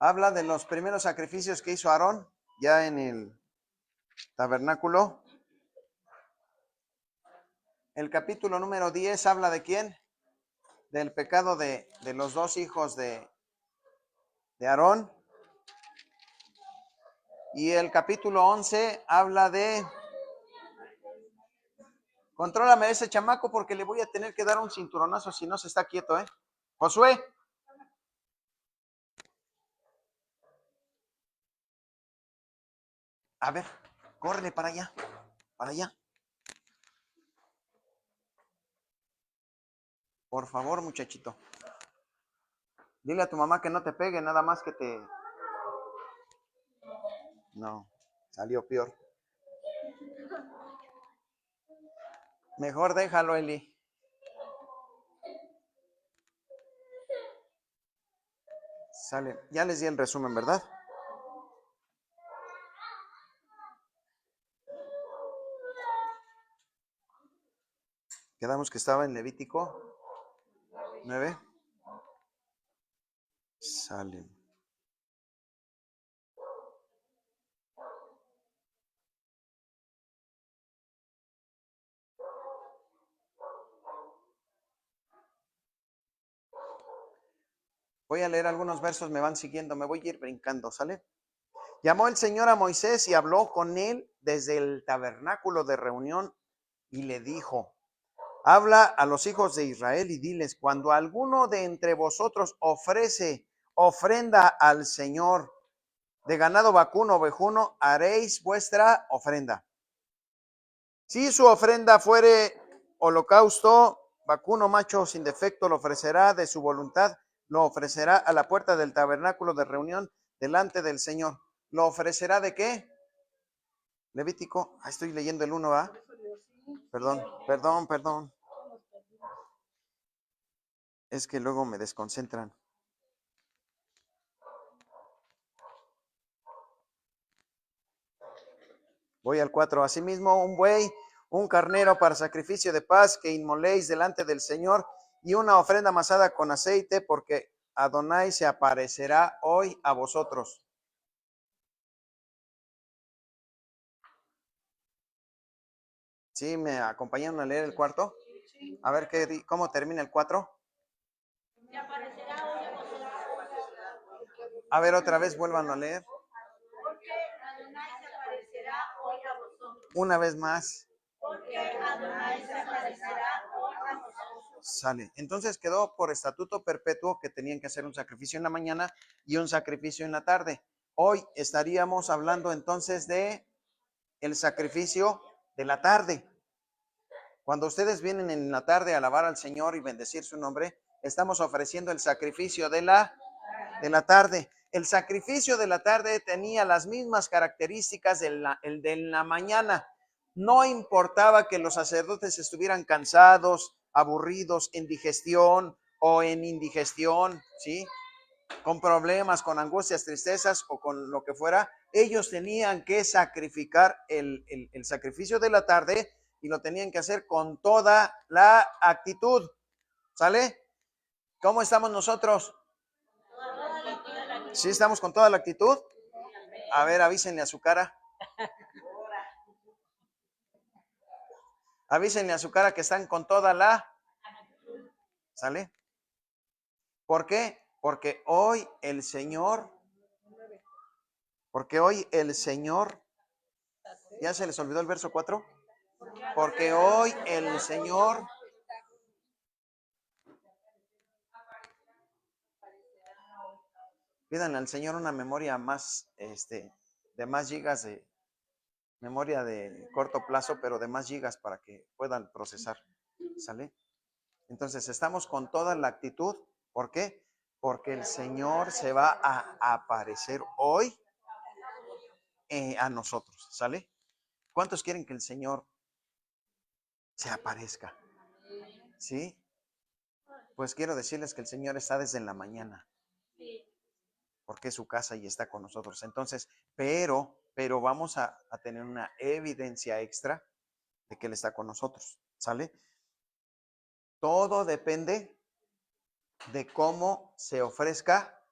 Habla de los primeros sacrificios que hizo Aarón ya en el tabernáculo. El capítulo número 10 habla de quién? Del pecado de los dos hijos de Aarón. Y el capítulo 11 habla de... Contrólame a ese chamaco porque le voy a tener que dar un cinturonazo si no se está quieto, ¿eh? Josué. A ver, córrele para allá, para allá. Por favor, muchachito. Dile a tu mamá que no te pegue, nada más que te... No, salió peor. Mejor déjalo, Eli. Sale. Ya les di el resumen, ¿verdad? Quedamos que estaba en Levítico 9. Sale. Voy a leer algunos versos, me van siguiendo, me voy a ir brincando, ¿sale? Llamó el Señor a Moisés y habló con él desde el tabernáculo de reunión y le dijo: habla a los hijos de Israel y diles: cuando alguno de entre vosotros ofrece ofrenda al Señor de ganado vacuno o ovejuno, haréis vuestra ofrenda. Si su ofrenda fuere holocausto, vacuno macho sin defecto, lo ofrecerá de su voluntad, lo ofrecerá a la puerta del tabernáculo de reunión delante del Señor. ¿Lo ofrecerá de qué? Levítico, estoy leyendo el 1, ¿va? Perdón. Es que luego me desconcentran. Voy al 4. Asimismo, un buey, un carnero para sacrificio de paz que inmoléis delante del Señor, y una ofrenda amasada con aceite, porque Adonai se aparecerá hoy a vosotros. ¿Sí me acompañaron a leer el cuarto? A ver cómo termina el 4. A ver, otra vez vuelvan a leer. Porque Adonai se aparecerá hoy a vosotros. Una vez más. Porque Adonai se aparecerá hoy a vosotros. Sale. Entonces quedó por estatuto perpetuo que tenían que hacer un sacrificio en la mañana y un sacrificio en la tarde. Hoy estaríamos hablando entonces de el sacrificio de la tarde. Cuando ustedes vienen en la tarde a alabar al Señor y bendecir su nombre, estamos ofreciendo el sacrificio de la tarde. El sacrificio de la tarde tenía las mismas características el de la mañana. No importaba que los sacerdotes estuvieran cansados, aburridos, en digestión o en indigestión, ¿sí? Con problemas, con angustias, tristezas o con lo que fuera, ellos tenían que sacrificar el sacrificio de la tarde y lo tenían que hacer con toda la actitud. ¿Sale? ¿Cómo estamos nosotros? ¿Sí estamos con toda la actitud? A ver, avísenle a su cara. Avísenle a su cara que están con toda la... ¿Sale? ¿Por qué? Porque hoy el Señor... ¿Ya se les olvidó el verso 4? Porque hoy el Señor... Pídanle al Señor una memoria más, de más gigas de memoria de corto plazo, pero de más gigas para que puedan procesar. ¿Sale? Entonces estamos con toda la actitud. ¿Por qué? Porque el Señor se va a aparecer hoy a nosotros. ¿Sale? ¿Cuántos quieren que el Señor se aparezca? ¿Sí? Pues quiero decirles que el Señor está desde la mañana, porque es su casa y está con nosotros. Entonces, pero vamos a tener una evidencia extra de que Él está con nosotros. ¿Sale? Todo depende de cómo se ofrezca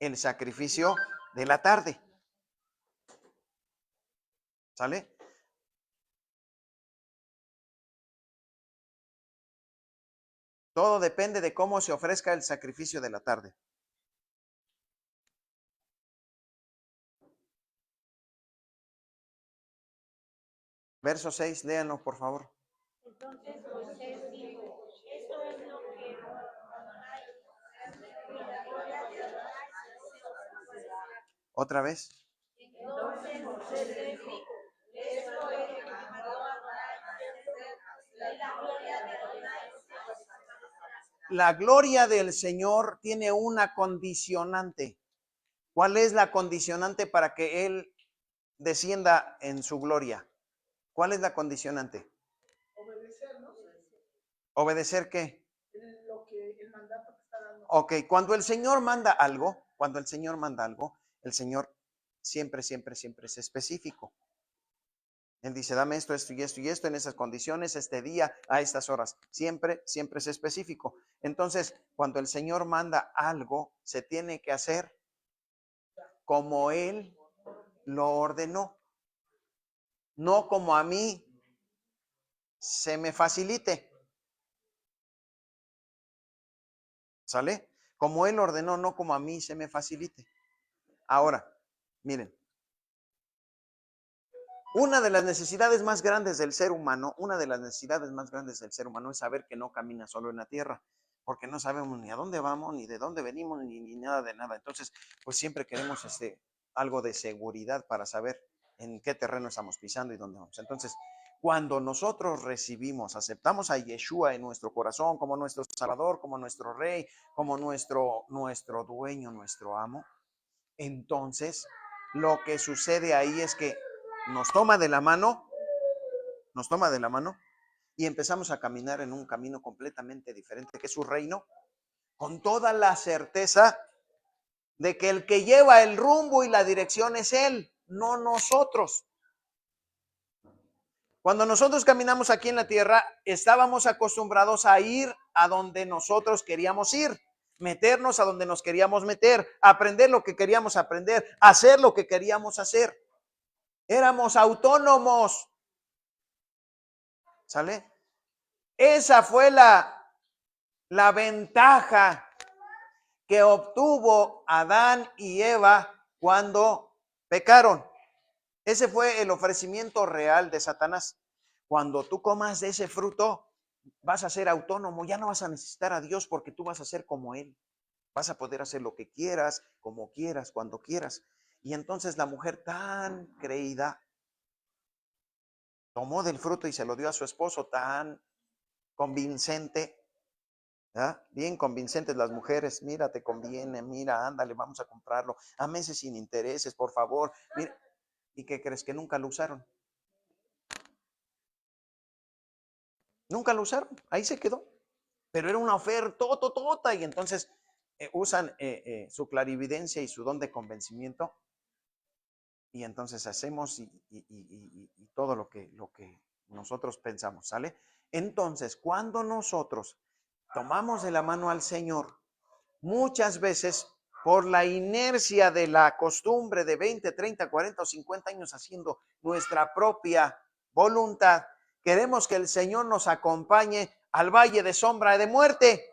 el sacrificio de la tarde. ¿Sale? Todo depende de cómo se ofrezca el sacrificio de la tarde. Verso 6, léanlo por favor. Entonces Moisés dijo, esto es lo que Adonai, y la gloria de Adonai se ofrecerá. Otra vez. Entonces Moisés dijo, esto es lo que mandó Adonai hacer, y la gloria de Adonai se ofrecerá. La gloria del Señor tiene una condicionante. ¿Cuál es la condicionante para que Él descienda en su gloria? ¿Cuál es la condicionante? Obedecer, ¿no? ¿Obedecer qué? El mandato que está dando. Ok, cuando el Señor manda algo, el Señor siempre es específico. Él dice, dame esto, esto y esto y esto en esas condiciones, este día, a estas horas. Siempre es específico. Entonces, cuando el Señor manda algo, se tiene que hacer como Él lo ordenó. No como a mí se me facilite. ¿Sale? Como Él ordenó, no como a mí se me facilite. Ahora, miren. Una de las necesidades más grandes del ser humano, es saber que no camina solo en la tierra, porque no sabemos ni a dónde vamos, ni de dónde venimos, ni nada de nada. Entonces, pues siempre queremos algo de seguridad para saber en qué terreno estamos pisando y dónde vamos. Entonces, cuando nosotros aceptamos a Yeshua en nuestro corazón como nuestro Salvador, como nuestro Rey, como nuestro dueño, nuestro amo, entonces lo que sucede ahí es que nos toma de la mano y empezamos a caminar en un camino completamente diferente, que es su reino, con toda la certeza de que el que lleva el rumbo y la dirección es Él, no nosotros. Cuando nosotros caminamos aquí en la tierra, estábamos acostumbrados a ir a donde nosotros queríamos ir, meternos a donde nos queríamos meter, aprender lo que queríamos aprender, hacer lo que queríamos hacer. Éramos autónomos. ¿Sale? Esa fue la ventaja que obtuvo Adán y Eva cuando pecaron. Ese fue el ofrecimiento real de Satanás. Cuando tú comas de ese fruto, vas a ser autónomo, ya no vas a necesitar a Dios porque tú vas a ser como Él. Vas a poder hacer lo que quieras, como quieras, cuando quieras. Y entonces la mujer tan creída tomó del fruto y se lo dio a su esposo, tan convincente. ¿Ah? Bien convincentes las mujeres, mira, te conviene, mira, ándale, vamos a comprarlo, a meses sin intereses, por favor. Mira. ¿Y qué crees? Que nunca lo usaron. Nunca lo usaron, ahí se quedó. Pero era una oferta tototota y entonces usan su clarividencia y su don de convencimiento y entonces hacemos y todo lo que nosotros pensamos, ¿sale? Entonces, cuando nosotros tomamos de la mano al Señor, muchas veces por la inercia de la costumbre de 20, 30, 40 o 50 años haciendo nuestra propia voluntad, queremos que el Señor nos acompañe al valle de sombra y de muerte.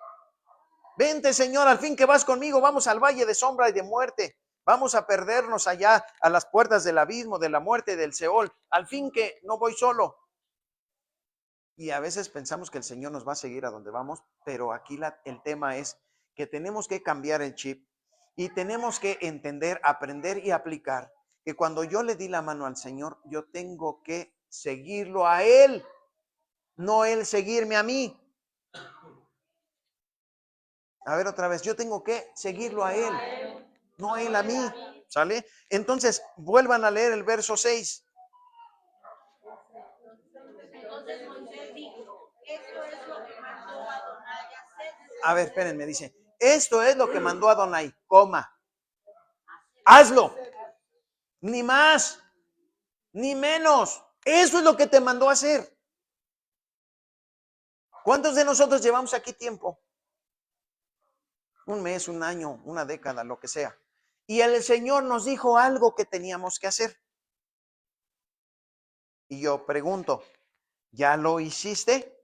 Vente, Señor, al fin que vas conmigo, vamos al valle de sombra y de muerte. Vamos a perdernos allá a las puertas del abismo, de la muerte y del Seol. Al fin que no voy solo. Y a veces pensamos que el Señor nos va a seguir a donde vamos, pero aquí el tema es que tenemos que cambiar el chip y tenemos que entender, aprender y aplicar que cuando yo le di la mano al Señor, yo tengo que seguirlo a Él, no Él seguirme a mí. A ver otra vez, yo tengo que seguirlo a Él, no Él a mí. ¿Sale? Entonces, vuelvan a leer el verso 6. Entonces Moisés dijo, esto es lo que mandó Adonai hacer. A ver, espérenme, dice, esto es lo que mandó Adonai, coma. Hazlo. Ni más, ni menos. Eso es lo que te mandó a hacer. ¿Cuántos de nosotros llevamos aquí tiempo? Un mes, un año, una década, lo que sea. Y el Señor nos dijo algo que teníamos que hacer. Y yo pregunto, ¿ya lo hiciste?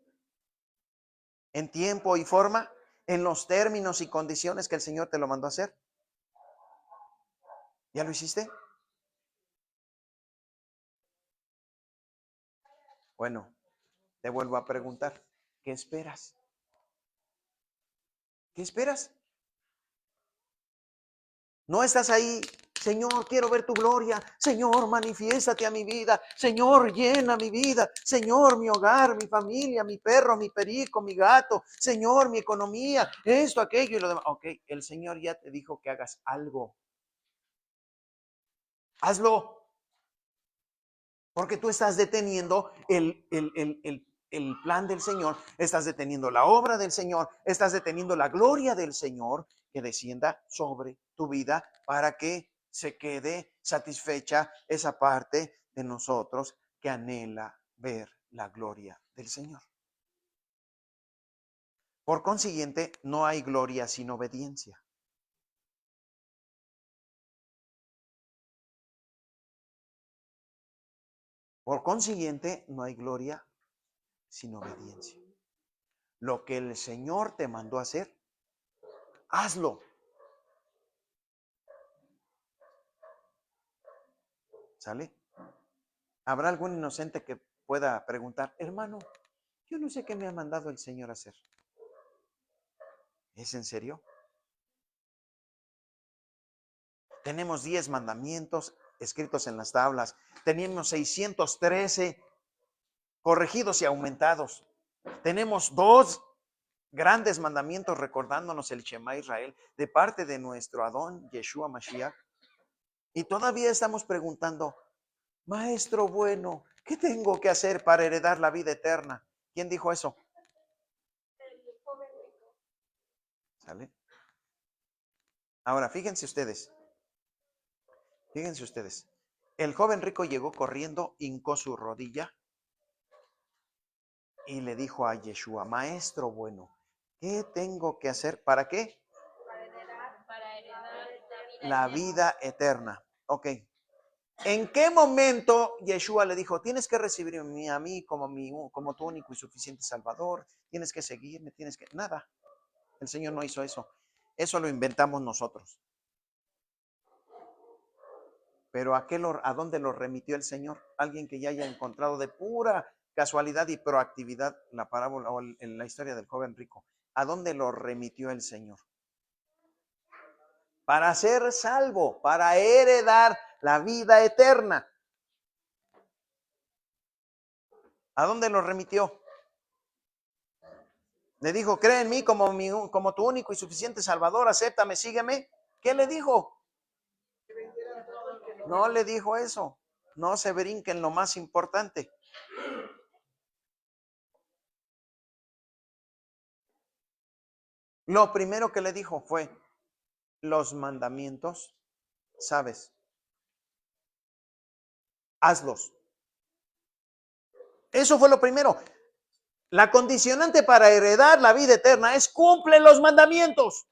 ¿En tiempo y forma? ¿En los términos y condiciones que el Señor te lo mandó a hacer? ¿Ya lo hiciste? Bueno, te vuelvo a preguntar, ¿qué esperas? ¿Qué esperas? No estás ahí, Señor, quiero ver tu gloria. Señor, manifiéstate a mi vida. Señor, llena mi vida. Señor, mi hogar, mi familia, mi perro, mi perico, mi gato. Señor, mi economía, esto, aquello y lo demás. Ok, el Señor ya te dijo que hagas algo. Hazlo. Porque tú estás deteniendo el plan del Señor, estás deteniendo la obra del Señor, estás deteniendo la gloria del Señor que descienda sobre tu vida para que se quede satisfecha esa parte de nosotros que anhela ver la gloria del Señor. Por consiguiente, no hay gloria sin obediencia. Por consiguiente, no hay gloria sin obediencia. Lo que el Señor te mandó a hacer, hazlo. ¿Sale? ¿Habrá algún inocente que pueda preguntar, hermano, yo no sé qué me ha mandado el Señor a hacer? ¿Es en serio? Tenemos 10 mandamientos escritos en las tablas. Tenemos 613 corregidos y aumentados. Tenemos 2 grandes mandamientos recordándonos el Shema Israel de parte de nuestro Adón Yeshua Mashiach. Y todavía estamos preguntando, Maestro bueno, ¿qué tengo que hacer para heredar la vida eterna? ¿Quién dijo eso? ¿Sale? Ahora, fíjense ustedes. El joven rico llegó corriendo, hincó su rodilla y le dijo a Yeshua, Maestro bueno, ¿qué tengo que hacer? ¿Para qué? Para heredar La vida eterna. Ok. ¿En qué momento Yeshua le dijo, tienes que recibirme a mí como tu único y suficiente Salvador? Tienes que seguirme, tienes que... Nada. El Señor no hizo eso. Eso lo inventamos nosotros. Pero ¿a dónde lo remitió el Señor? Alguien que ya haya encontrado de pura casualidad y proactividad la parábola o en la historia del joven rico. ¿A dónde lo remitió el Señor? Para ser salvo, para heredar la vida eterna. ¿A dónde lo remitió? Le dijo, cree en mí como tu único y suficiente Salvador, acéptame, sígueme. ¿Qué le dijo? No le dijo eso. No se brinquen lo más importante. Lo primero que le dijo fue, los mandamientos, ¿sabes? Hazlos. Eso fue lo primero. La condicionante para heredar la vida eterna es cumple los mandamientos.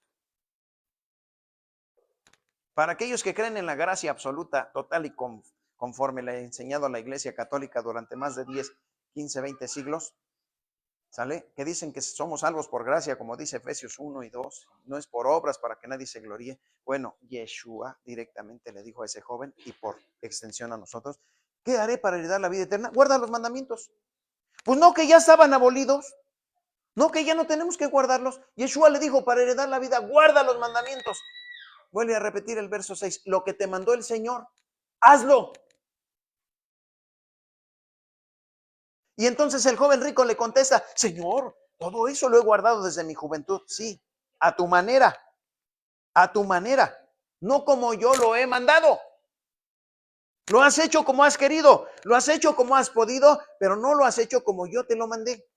Para aquellos que creen en la gracia absoluta, total y conforme le ha enseñado a la Iglesia Católica durante más de 10, 15, 20 siglos, ¿sale? Que dicen que somos salvos por gracia, como dice Efesios 1 y 2, no es por obras para que nadie se gloríe. Bueno, Yeshua directamente le dijo a ese joven y por extensión a nosotros, ¿qué haré para heredar la vida eterna? Guarda los mandamientos. Pues no, que ya estaban abolidos. No, que ya no tenemos que guardarlos. Yeshua le dijo, para heredar la vida, guarda los mandamientos. Vuelve a repetir el verso 6. Lo que te mandó el Señor, hazlo. Y entonces el joven rico le contesta, Señor, todo eso lo he guardado desde mi juventud. Sí, a tu manera, no como yo lo he mandado. Lo has hecho como has querido, lo has hecho como has podido, pero no lo has hecho como yo te lo mandé.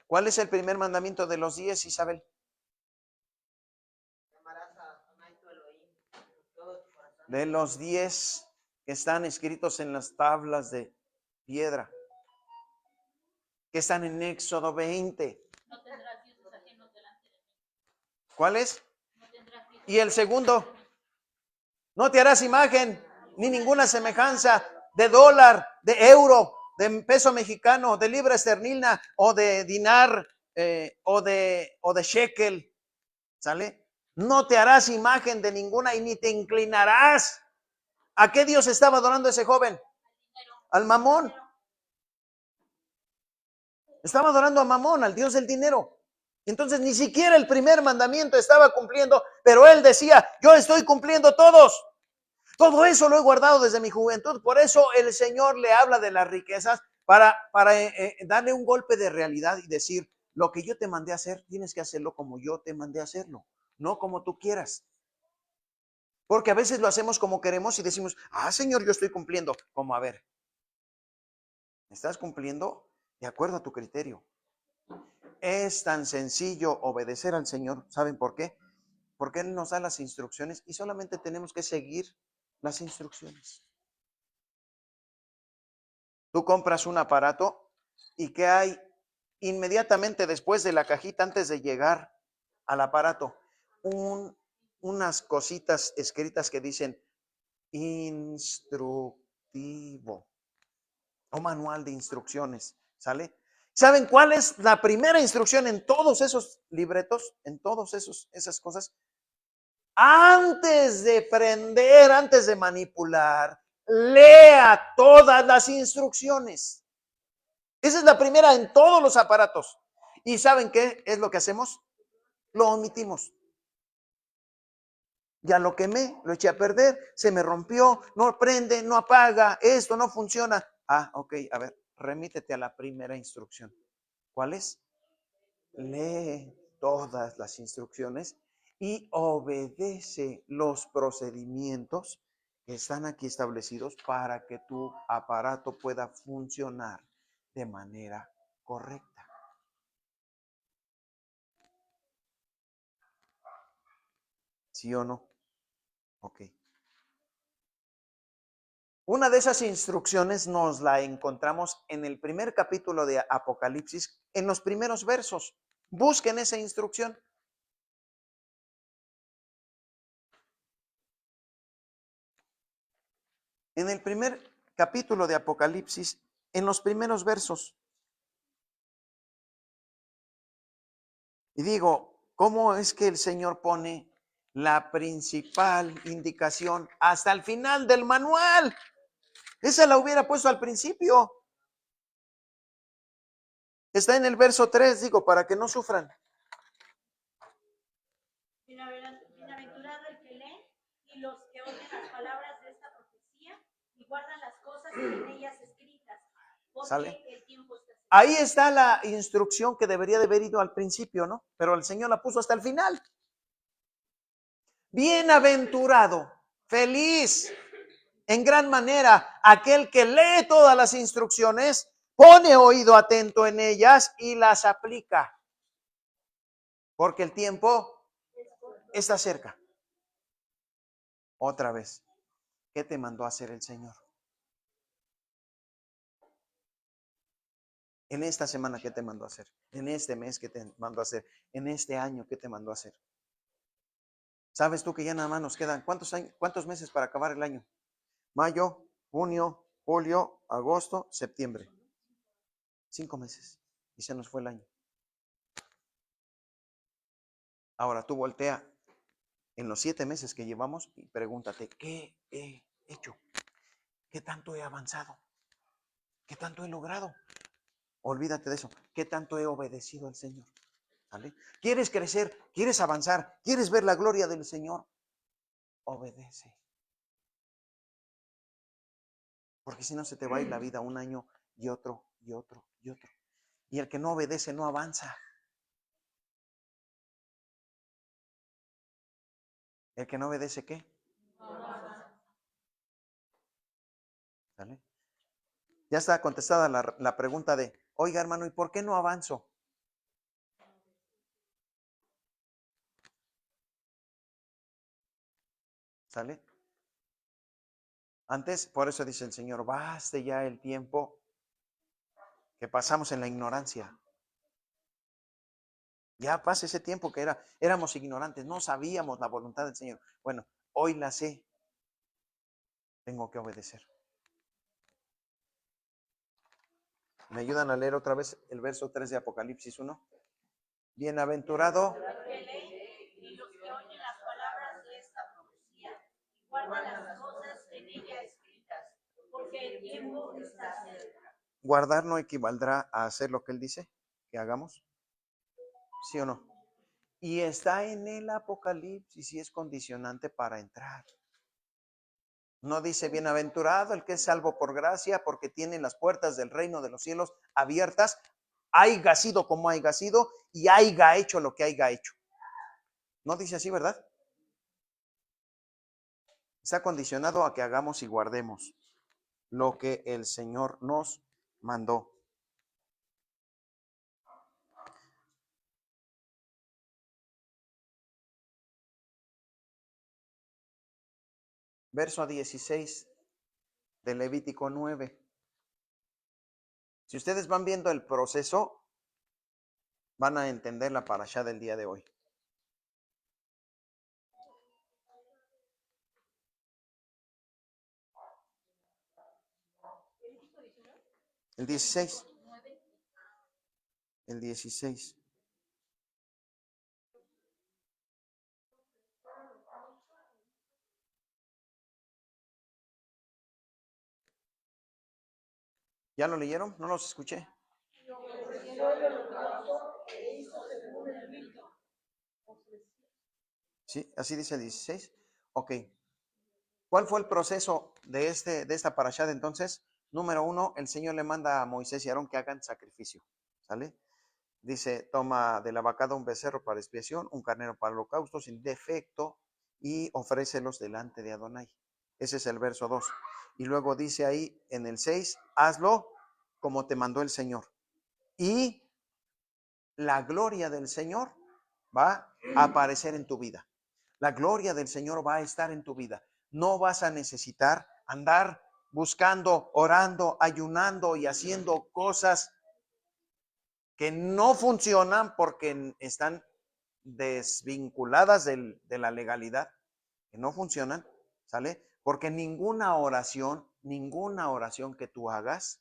¿Cuál es el primer mandamiento de los 10, Isabel? De los 10 que están escritos en las tablas de piedra, que están en Éxodo 20. no tendrás dioses ajenos delante de mí. ¿Cuál es? Y el segundo, no te harás imagen ni ninguna semejanza de dólar, de euro, de peso mexicano, de libra esterlina o de dinar o de shekel. ¿Sale? No te harás imagen de ninguna y ni te inclinarás. ¿A qué Dios estaba adorando ese joven? Al Mamón. Estaba adorando a Mamón, al Dios del dinero. Entonces ni siquiera el primer mandamiento estaba cumpliendo, pero él decía, yo estoy cumpliendo todos. Todo eso lo he guardado desde mi juventud. Por eso el Señor le habla de las riquezas para darle un golpe de realidad y decir, lo que yo te mandé a hacer, tienes que hacerlo como yo te mandé a hacerlo, no como tú quieras. Porque a veces lo hacemos como queremos y decimos, Señor, yo estoy cumpliendo. Como, a ver, ¿estás cumpliendo de acuerdo a tu criterio? Es tan sencillo obedecer al Señor. ¿Saben por qué? Porque Él nos da las instrucciones y solamente tenemos que seguir las instrucciones. Tú compras un aparato y ¿qué hay inmediatamente después de la cajita, antes de llegar al aparato? Unas cositas escritas que dicen instructivo o manual de instrucciones, ¿sale? ¿Saben cuál es la primera instrucción en todos esos libretos, en todos esas cosas? Antes de prender, antes de manipular, lea todas las instrucciones. Esa es la primera en todos los aparatos. ¿Y saben qué es lo que hacemos? Lo omitimos. Ya lo quemé, lo eché a perder, se me rompió, no prende, no apaga, esto no funciona. Ok, a ver, remítete a la primera instrucción. ¿Cuál es? Lee todas las instrucciones y obedece los procedimientos que están aquí establecidos para que tu aparato pueda funcionar de manera correcta. ¿Sí o no? Ok. Una de esas instrucciones nos la encontramos en el primer capítulo de Apocalipsis, en los primeros versos. Busquen esa instrucción. En el primer capítulo de Apocalipsis, en los primeros versos. Y digo, ¿cómo es que el Señor pone la principal indicación hasta el final del manual? Esa la hubiera puesto al principio. Está en el verso 3, digo, para que no sufran. Bienaventurado el que lee y los que oyen las palabras de esta profecía y guardan las cosas que en ellas escritas, porque ¿Sale? el tiempo está cerca. Ahí está la instrucción que debería de haber ido al principio, ¿no? Pero el Señor la puso hasta el final. Bienaventurado, feliz, en gran manera, aquel que lee todas las instrucciones, pone oído atento en ellas y las aplica. Porque el tiempo está cerca. Otra vez, ¿qué te mandó a hacer el Señor? En esta semana, ¿qué te mandó a hacer? En este mes, ¿qué te mandó a hacer? En este año, ¿qué te mandó a hacer? ¿Sabes tú que ya nada más nos quedan cuántos meses para acabar el año? Mayo, junio, julio, agosto, septiembre. 5 meses. Y se nos fue el año. Ahora tú voltea en los 7 meses que llevamos y pregúntate, ¿qué he hecho? ¿Qué tanto he avanzado? ¿Qué tanto he logrado? Olvídate de eso. ¿Qué tanto he obedecido al Señor? ¿Vale? ¿Quieres crecer? ¿Quieres avanzar? ¿Quieres ver la gloria del Señor? Obedece. Porque si no se te va a ir la vida un año y otro y otro y otro. Y el que no obedece no avanza. ¿El que no obedece qué? ¿Sale? Ya está contestada la pregunta de, oiga hermano, ¿y por qué no avanzo? ¿Sale? Antes, por eso dice el Señor, baste ya el tiempo que pasamos en la ignorancia. Ya pasa ese tiempo que éramos ignorantes, no sabíamos la voluntad del Señor. Bueno, hoy la sé, tengo que obedecer. ¿Me ayudan a leer otra vez el verso 3 de Apocalipsis 1? Bienaventurado. Y los que oyen las palabras de esta profecía y guardan las cosas en ella escritas, porque el tiempo está cerca. ¿Guardar no equivaldrá a hacer lo que Él dice que hagamos? ¿Sí o no? Y está en el Apocalipsis y es condicionante para entrar. No dice bienaventurado el que es salvo por gracia, porque tiene las puertas del reino de los cielos abiertas, haiga sido como haiga sido y haiga hecho lo que haiga hecho. No dice así, ¿verdad? Está condicionado a que hagamos y guardemos lo que el Señor nos mandó. Verso 16 de Levítico 9. Si ustedes van viendo el proceso, van a entender la parashá del día de hoy. El 16. El 16. ¿Ya lo leyeron? No los escuché. Sí, así dice el 16. Ok. ¿Cuál fue el proceso de esta parashá de entonces? Número 1, el Señor le manda a Moisés y Aarón que hagan sacrificio. ¿Sale? Dice, toma de la vacada un becerro para expiación, un carnero para holocausto sin defecto y ofrécelos delante de Adonai. Ese es el verso 2. Y luego dice ahí en el 6, hazlo como te mandó el Señor. Y la gloria del Señor va a aparecer en tu vida. La gloria del Señor va a estar en tu vida. No vas a necesitar andar buscando, orando, ayunando y haciendo cosas que no funcionan porque están desvinculadas de la legalidad, que no funcionan, ¿sale? Porque ninguna oración que tú hagas,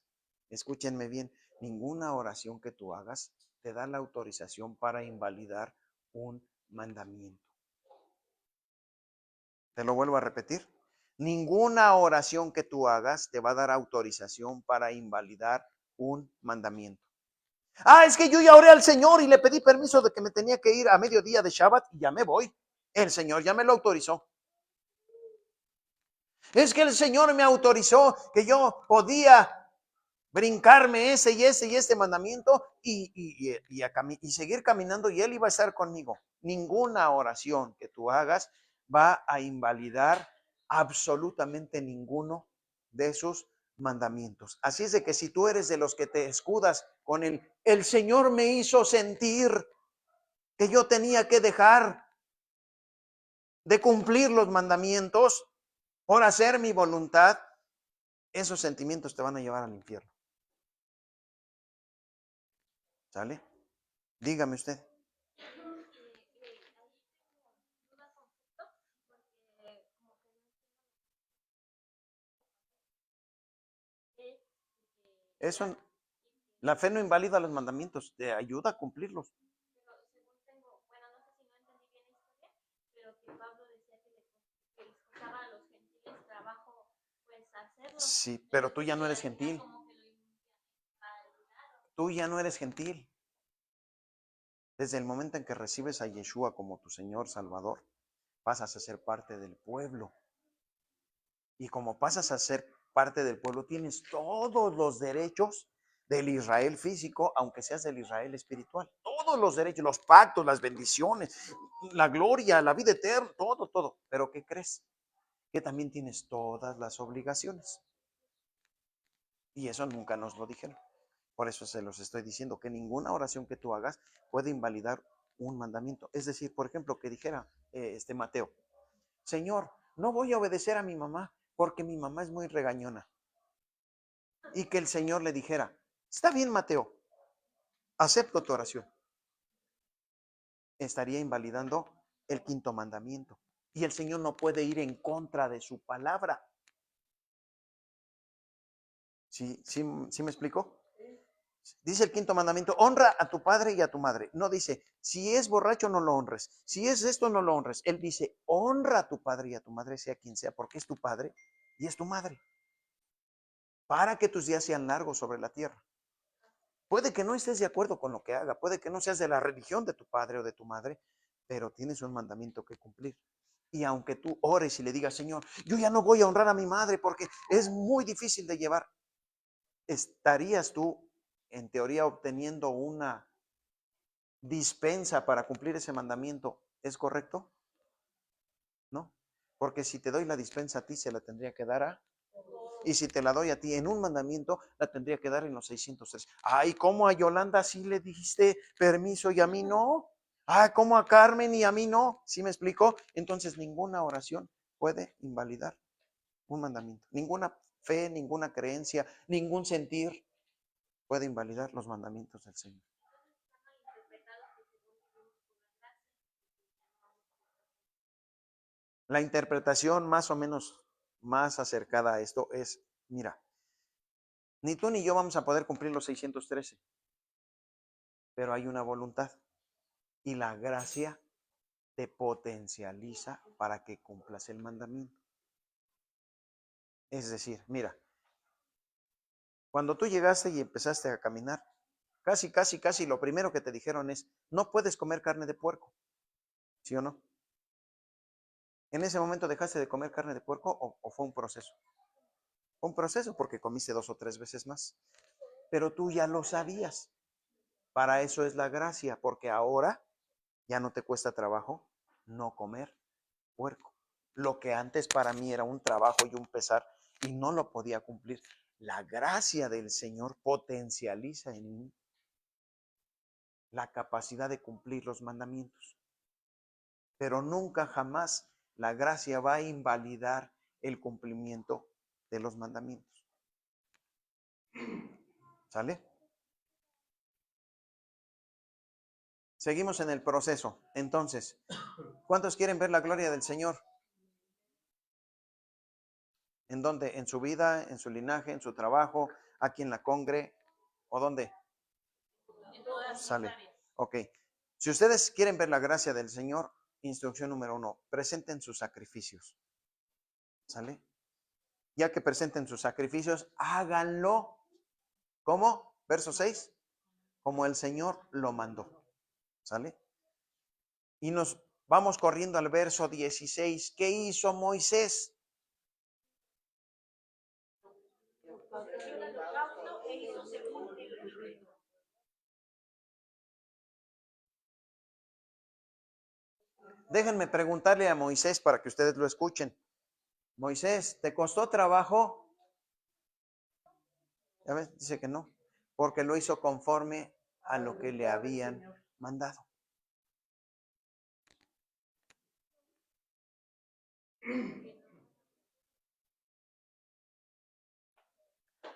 escúchenme bien, ninguna oración que tú hagas te da la autorización para invalidar un mandamiento. Te lo vuelvo a repetir. Ninguna oración que tú hagas te va a dar autorización para invalidar un mandamiento. Ah, es que yo ya oré al Señor y le pedí permiso de que me tenía que ir a mediodía de Shabbat y ya me voy. El Señor ya me lo autorizó. Es que el Señor me autorizó que yo podía brincarme ese y ese y este mandamiento y seguir caminando y Él iba a estar conmigo. Ninguna oración que tú hagas va a invalidar absolutamente ninguno de sus mandamientos. Así es de que si tú eres de los que te escudas con el Señor me hizo sentir que yo tenía que dejar de cumplir los mandamientos por hacer mi voluntad, esos sentimientos te van a llevar al infierno. ¿Sale? Dígame usted. Eso, la fe no invalida los mandamientos, te ayuda a cumplirlos. Sí, pero tú ya no eres gentil. Tú ya no eres gentil. Desde el momento en que recibes a Yeshua como tu Señor Salvador, pasas a ser parte del pueblo. Y como pasas a ser parte del pueblo, tienes todos los derechos del Israel físico, aunque seas del Israel espiritual. Todos los derechos, los pactos, las bendiciones, la gloria, la vida eterna, todo, todo. Pero ¿qué crees? Que también tienes todas las obligaciones. Y eso nunca nos lo dijeron. Por eso se los estoy diciendo, que ninguna oración que tú hagas puede invalidar un mandamiento. Es decir, por ejemplo, que dijera Mateo, Señor, no voy a obedecer a mi mamá porque mi mamá es muy regañona. Y que el Señor le dijera, está bien, Mateo, acepto tu oración. estaría invalidando el quinto mandamiento. Y el Señor no puede ir en contra de su palabra. ¿Sí me explico? Dice el quinto mandamiento, honra a tu padre y a tu madre. No dice, si es borracho no lo honres, si es esto no lo honres. Él dice, honra a tu padre y a tu madre, sea quien sea, porque es tu padre y es tu madre, para que tus días sean largos sobre la tierra. Puede que no estés de acuerdo con lo que haga, puede que no seas de la religión de tu padre o de tu madre, pero tienes un mandamiento que cumplir. Y aunque tú ores y le digas, Señor, yo ya no voy a honrar a mi madre porque es muy difícil de llevar, estarías tú en teoría obteniendo una dispensa para cumplir ese mandamiento. ¿Es correcto? ¿No? Porque si te doy la dispensa a ti, se la tendría que dar a... Y si te la doy a ti en un mandamiento, la tendría que dar en los 603. Ay, ¿cómo a Yolanda sí le dijiste permiso y a mí no? Ah, ¿cómo a Carmen y a mí no? ¿Sí me explicó? Entonces ninguna oración puede invalidar un mandamiento. Ninguna fe, ninguna creencia, ningún sentir puede invalidar los mandamientos del Señor. La interpretación más o menos más acercada a esto es, mira, ni tú ni yo vamos a poder cumplir los 613, pero hay una voluntad y la gracia te potencializa para que cumplas el mandamiento. Es decir, mira, cuando tú llegaste y empezaste a caminar, casi lo primero que te dijeron es, no puedes comer carne de puerco, ¿sí o no? ¿En ese momento dejaste de comer carne de puerco o fue un proceso? Fue un proceso porque comiste 2 o 3 veces más, pero tú ya lo sabías. Para eso es la gracia, porque ahora ya no te cuesta trabajo no comer puerco. Lo que antes para mí era un trabajo y un pesar y no lo podía cumplir. La gracia del Señor potencializa en mí la capacidad de cumplir los mandamientos. Pero nunca jamás la gracia va a invalidar el cumplimiento de los mandamientos. ¿Sale? Seguimos en el proceso. Entonces, ¿cuántos quieren ver la gloria del Señor? ¿En dónde? ¿En su vida, en su linaje, en su trabajo, aquí en la congre? ¿O dónde? Sale. Ok. Si ustedes quieren ver la gracia del Señor, instrucción número 1, presenten sus sacrificios. ¿Sale? Ya que presenten sus sacrificios, háganlo. ¿Cómo? Verso 6. Como el Señor lo mandó. ¿Sale? Y nos vamos corriendo al verso 16. ¿Qué hizo Moisés? Déjenme preguntarle a Moisés para que ustedes lo escuchen. Moisés, ¿te costó trabajo? Ya ves, dice que no, porque lo hizo conforme a lo que le habían mandado.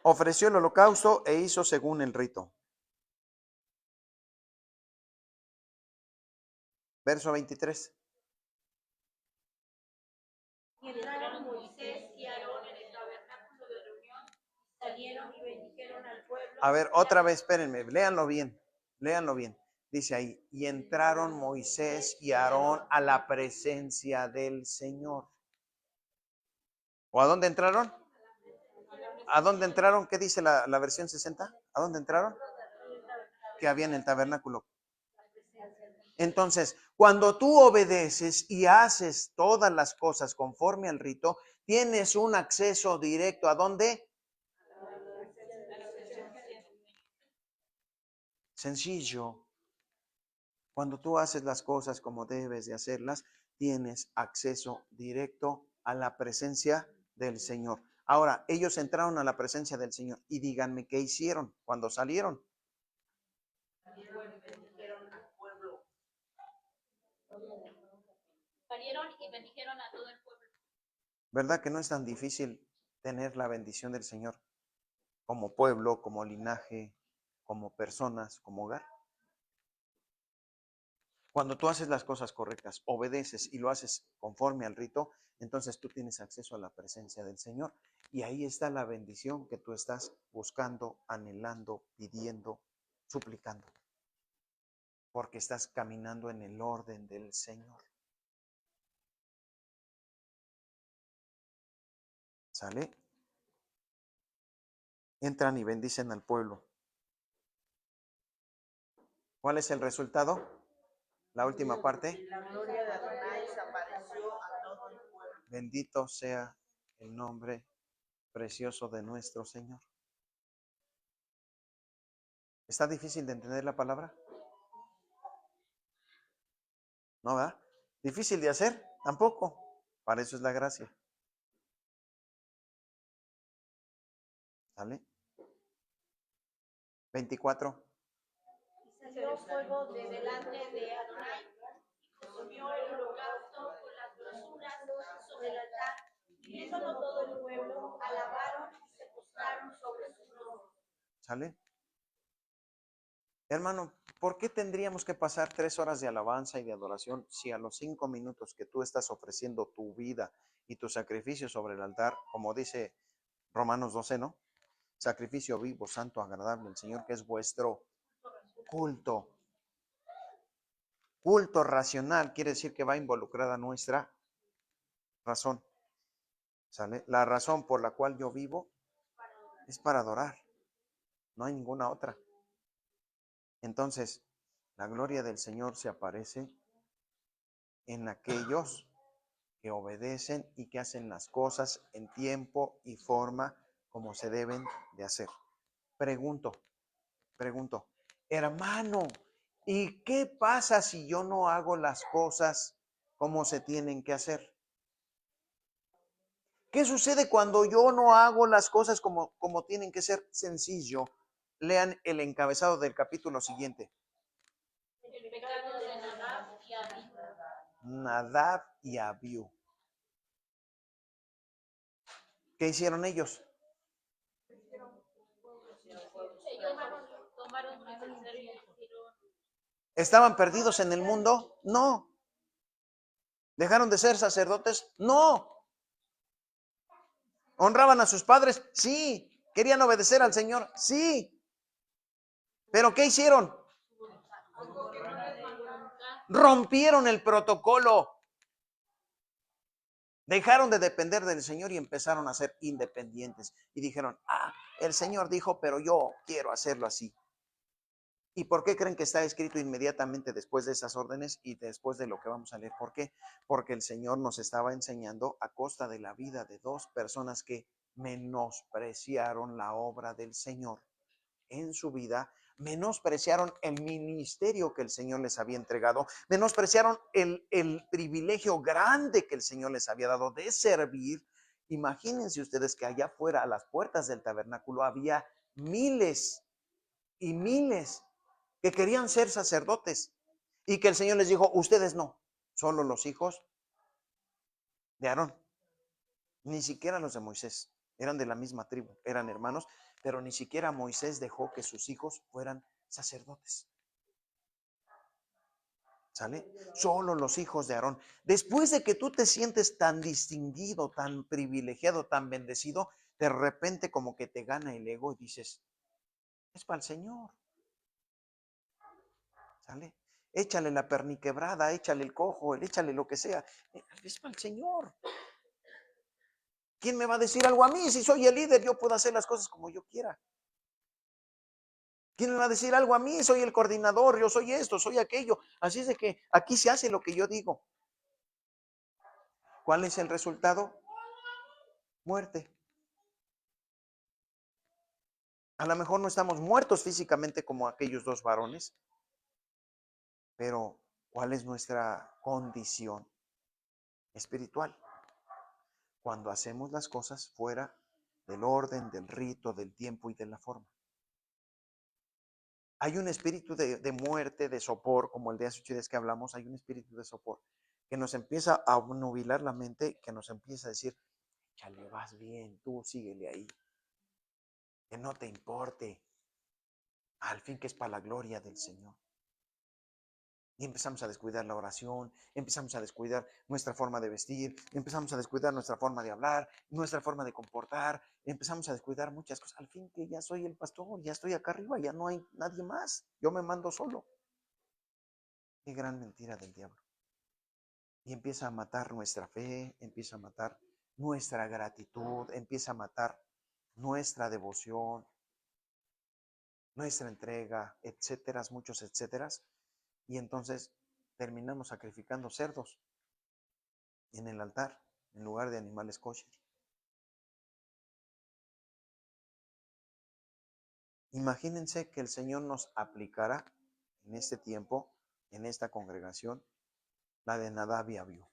Ofreció el holocausto e hizo según el rito. Verso 23. Y entraron Moisés y Aarón en el tabernáculo de reunión, salieron y bendijeron al pueblo. A ver, otra vez, espérenme, léanlo bien, léanlo bien. Dice ahí, y entraron Moisés y Aarón a la presencia del Señor. ¿O a dónde entraron? ¿A dónde entraron? ¿Qué dice la versión 60? ¿A dónde entraron? Que había en el tabernáculo. Entonces, cuando tú obedeces y haces todas las cosas conforme al rito, tienes un acceso directo. ¿A dónde? Sencillo. Cuando tú haces las cosas como debes de hacerlas, tienes acceso directo a la presencia del Señor. Ahora, ellos entraron a la presencia del Señor y díganme qué hicieron cuando salieron. Salieron y bendijeron a todo el pueblo. ¿Verdad que no es tan difícil tener la bendición del Señor como pueblo, como linaje, como personas, como hogar? Cuando tú haces las cosas correctas, obedeces y lo haces conforme al rito, entonces tú tienes acceso a la presencia del Señor. Y ahí está la bendición que tú estás buscando, anhelando, pidiendo, suplicando. Porque estás caminando en el orden del Señor. ¿Sale? Entran y bendicen al pueblo. ¿Cuál es el resultado? La última parte. La gloria de Adonai se apareció a todo el pueblo. Bendito sea el nombre precioso de nuestro Señor. ¿Está difícil de entender la palabra? ¿No, verdad? ¿Difícil de hacer? Tampoco. Para eso es la gracia. ¿Sale? 24. Y salió fuego de delante de Adonai y consumió el holocausto con las grosuras sobre el altar. Y viéndolo todo el pueblo, alabaron y se postraron sobre sus rostros. ¿Sale? Hermano, ¿por qué tendríamos que pasar 3 horas de alabanza y de adoración si a los 5 minutos que tú estás ofreciendo tu vida y tu sacrificio sobre el altar, como dice Romanos 12, ¿no? Sacrificio vivo, santo, agradable al Señor, que es vuestro culto. Culto racional quiere decir que va involucrada nuestra razón. ¿Sale? La razón por la cual yo vivo es para adorar. No hay ninguna otra. Entonces, la gloria del Señor se aparece en aquellos que obedecen y que hacen las cosas en tiempo y forma como se deben de hacer. Pregunto, hermano, ¿y qué pasa si yo no hago las cosas como se tienen que hacer? ¿Qué sucede cuando yo no hago las cosas como tienen que ser? Sencillo. Lean el encabezado del capítulo siguiente. El pecado de Nadab y Abiú. Nadab y Abiú. ¿Qué hicieron ellos? Ellos tomaron su cencerro y hicieron. ¿Estaban perdidos en el mundo? No. ¿Dejaron de ser sacerdotes? No. ¿Honraban a sus padres? Sí. ¿Querían obedecer al Señor? Sí. ¿Pero qué hicieron? Rompieron el protocolo. Dejaron de depender del Señor y empezaron a ser independientes. Y dijeron, el Señor dijo, pero yo quiero hacerlo así. ¿Y por qué creen que está escrito inmediatamente después de esas órdenes y después de lo que vamos a leer? ¿Por qué? Porque el Señor nos estaba enseñando a costa de la vida de dos personas que menospreciaron la obra del Señor en su vida, menospreciaron el ministerio que el Señor les había entregado, menospreciaron el privilegio grande que el Señor les había dado de servir. Imagínense ustedes que allá afuera, a las puertas del tabernáculo, había miles y miles que querían ser sacerdotes y que el Señor les dijo, ustedes no, solo los hijos de Aarón, ni siquiera los de Moisés, eran de la misma tribu, eran hermanos, pero ni siquiera Moisés dejó que sus hijos fueran sacerdotes. ¿Sale? Solo los hijos de Aarón. Después de que tú te sientes tan distinguido, tan privilegiado, tan bendecido, de repente como que te gana el ego y dices, es para el Señor. ¿Sale? Échale la perniquebrada, échale el cojo, échale lo que sea. Es para el Señor. ¿Quién me va a decir algo a mí? Si soy el líder, yo puedo hacer las cosas como yo quiera. ¿Quién me va a decir algo a mí? Soy el coordinador, yo soy esto, soy aquello. Así es de que aquí se hace lo que yo digo. ¿Cuál es el resultado? Muerte. A lo mejor no estamos muertos físicamente como aquellos dos varones, pero ¿cuál es nuestra condición espiritual? Cuando hacemos las cosas fuera del orden, del rito, del tiempo y de la forma. Hay un espíritu de muerte, de sopor, como el de hace 8 días que hablamos, hay un espíritu de sopor que nos empieza a nubilar la mente, que nos empieza a decir, échale, vas bien, tú síguele ahí, que no te importe, al fin que es para la gloria del Señor. Y empezamos a descuidar la oración, empezamos a descuidar nuestra forma de vestir, empezamos a descuidar nuestra forma de hablar, nuestra forma de comportar, empezamos a descuidar muchas cosas. Al fin que ya soy el pastor, ya estoy acá arriba, ya no hay nadie más, yo me mando solo. Qué gran mentira del diablo. Y empieza a matar nuestra fe, empieza a matar nuestra gratitud, empieza a matar nuestra devoción, nuestra entrega, etcétera, muchos etcéteras. Y entonces terminamos sacrificando cerdos en el altar en lugar de animales kosher. Imagínense que el Señor nos aplicara en este tiempo, en esta congregación, la de Nadab y Abiú.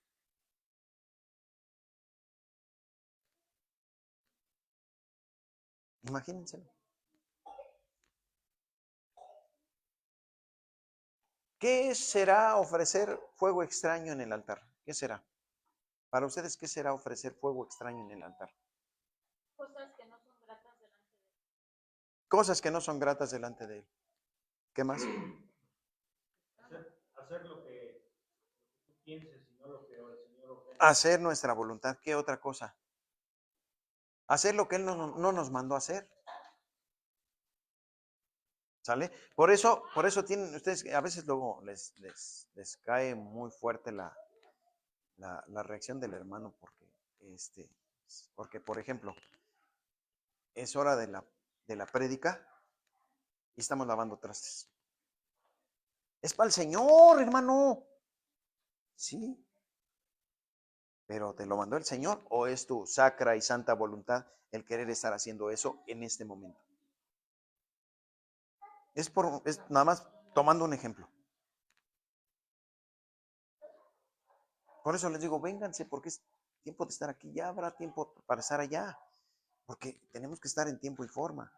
Imagínenselo. ¿Qué será ofrecer fuego extraño en el altar? ¿Qué será? Para ustedes, ¿qué será ofrecer fuego extraño en el altar? Cosas que no son gratas delante de Él. Cosas que no son gratas delante de Él. ¿Qué más? Hacer lo que tú pienses y no lo que el Señor ordena. Hacer nuestra voluntad. ¿Qué otra cosa? Hacer lo que Él no nos mandó a hacer. ¿Sale? Por eso tienen ustedes, a veces luego les cae muy fuerte la reacción del hermano, porque, por ejemplo, es hora de la prédica y estamos lavando trastes. Es para el Señor, hermano. Sí. Pero ¿te lo mandó el Señor o es tu sacra y santa voluntad el querer estar haciendo eso en este momento? Es nada más tomando un ejemplo. Por eso les digo, vénganse, porque es tiempo de estar aquí, ya habrá tiempo para estar allá, porque tenemos que estar en tiempo y forma.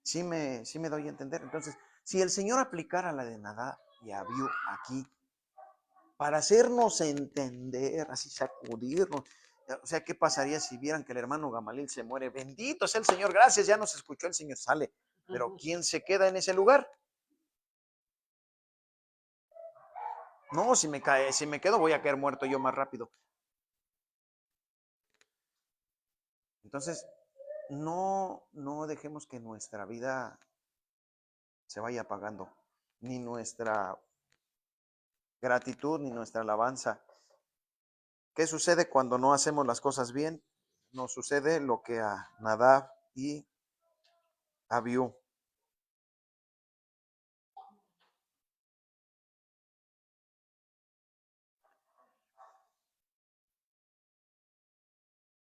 Sí me doy a entender. Entonces, si el Señor aplicara la de Nadab y Abiú aquí, para hacernos entender, así sacudirnos, o sea, ¿qué pasaría si vieran que el hermano Gamaliel se muere? Bendito sea el Señor, gracias, ya nos escuchó el Señor, sale. Pero ¿quién se queda en ese lugar? No, si me quedo voy a caer muerto yo más rápido. Entonces, no dejemos que nuestra vida se vaya apagando, ni nuestra gratitud, ni nuestra alabanza. ¿Qué sucede cuando no hacemos las cosas bien? Nos sucede lo que a Nadab y Abiú.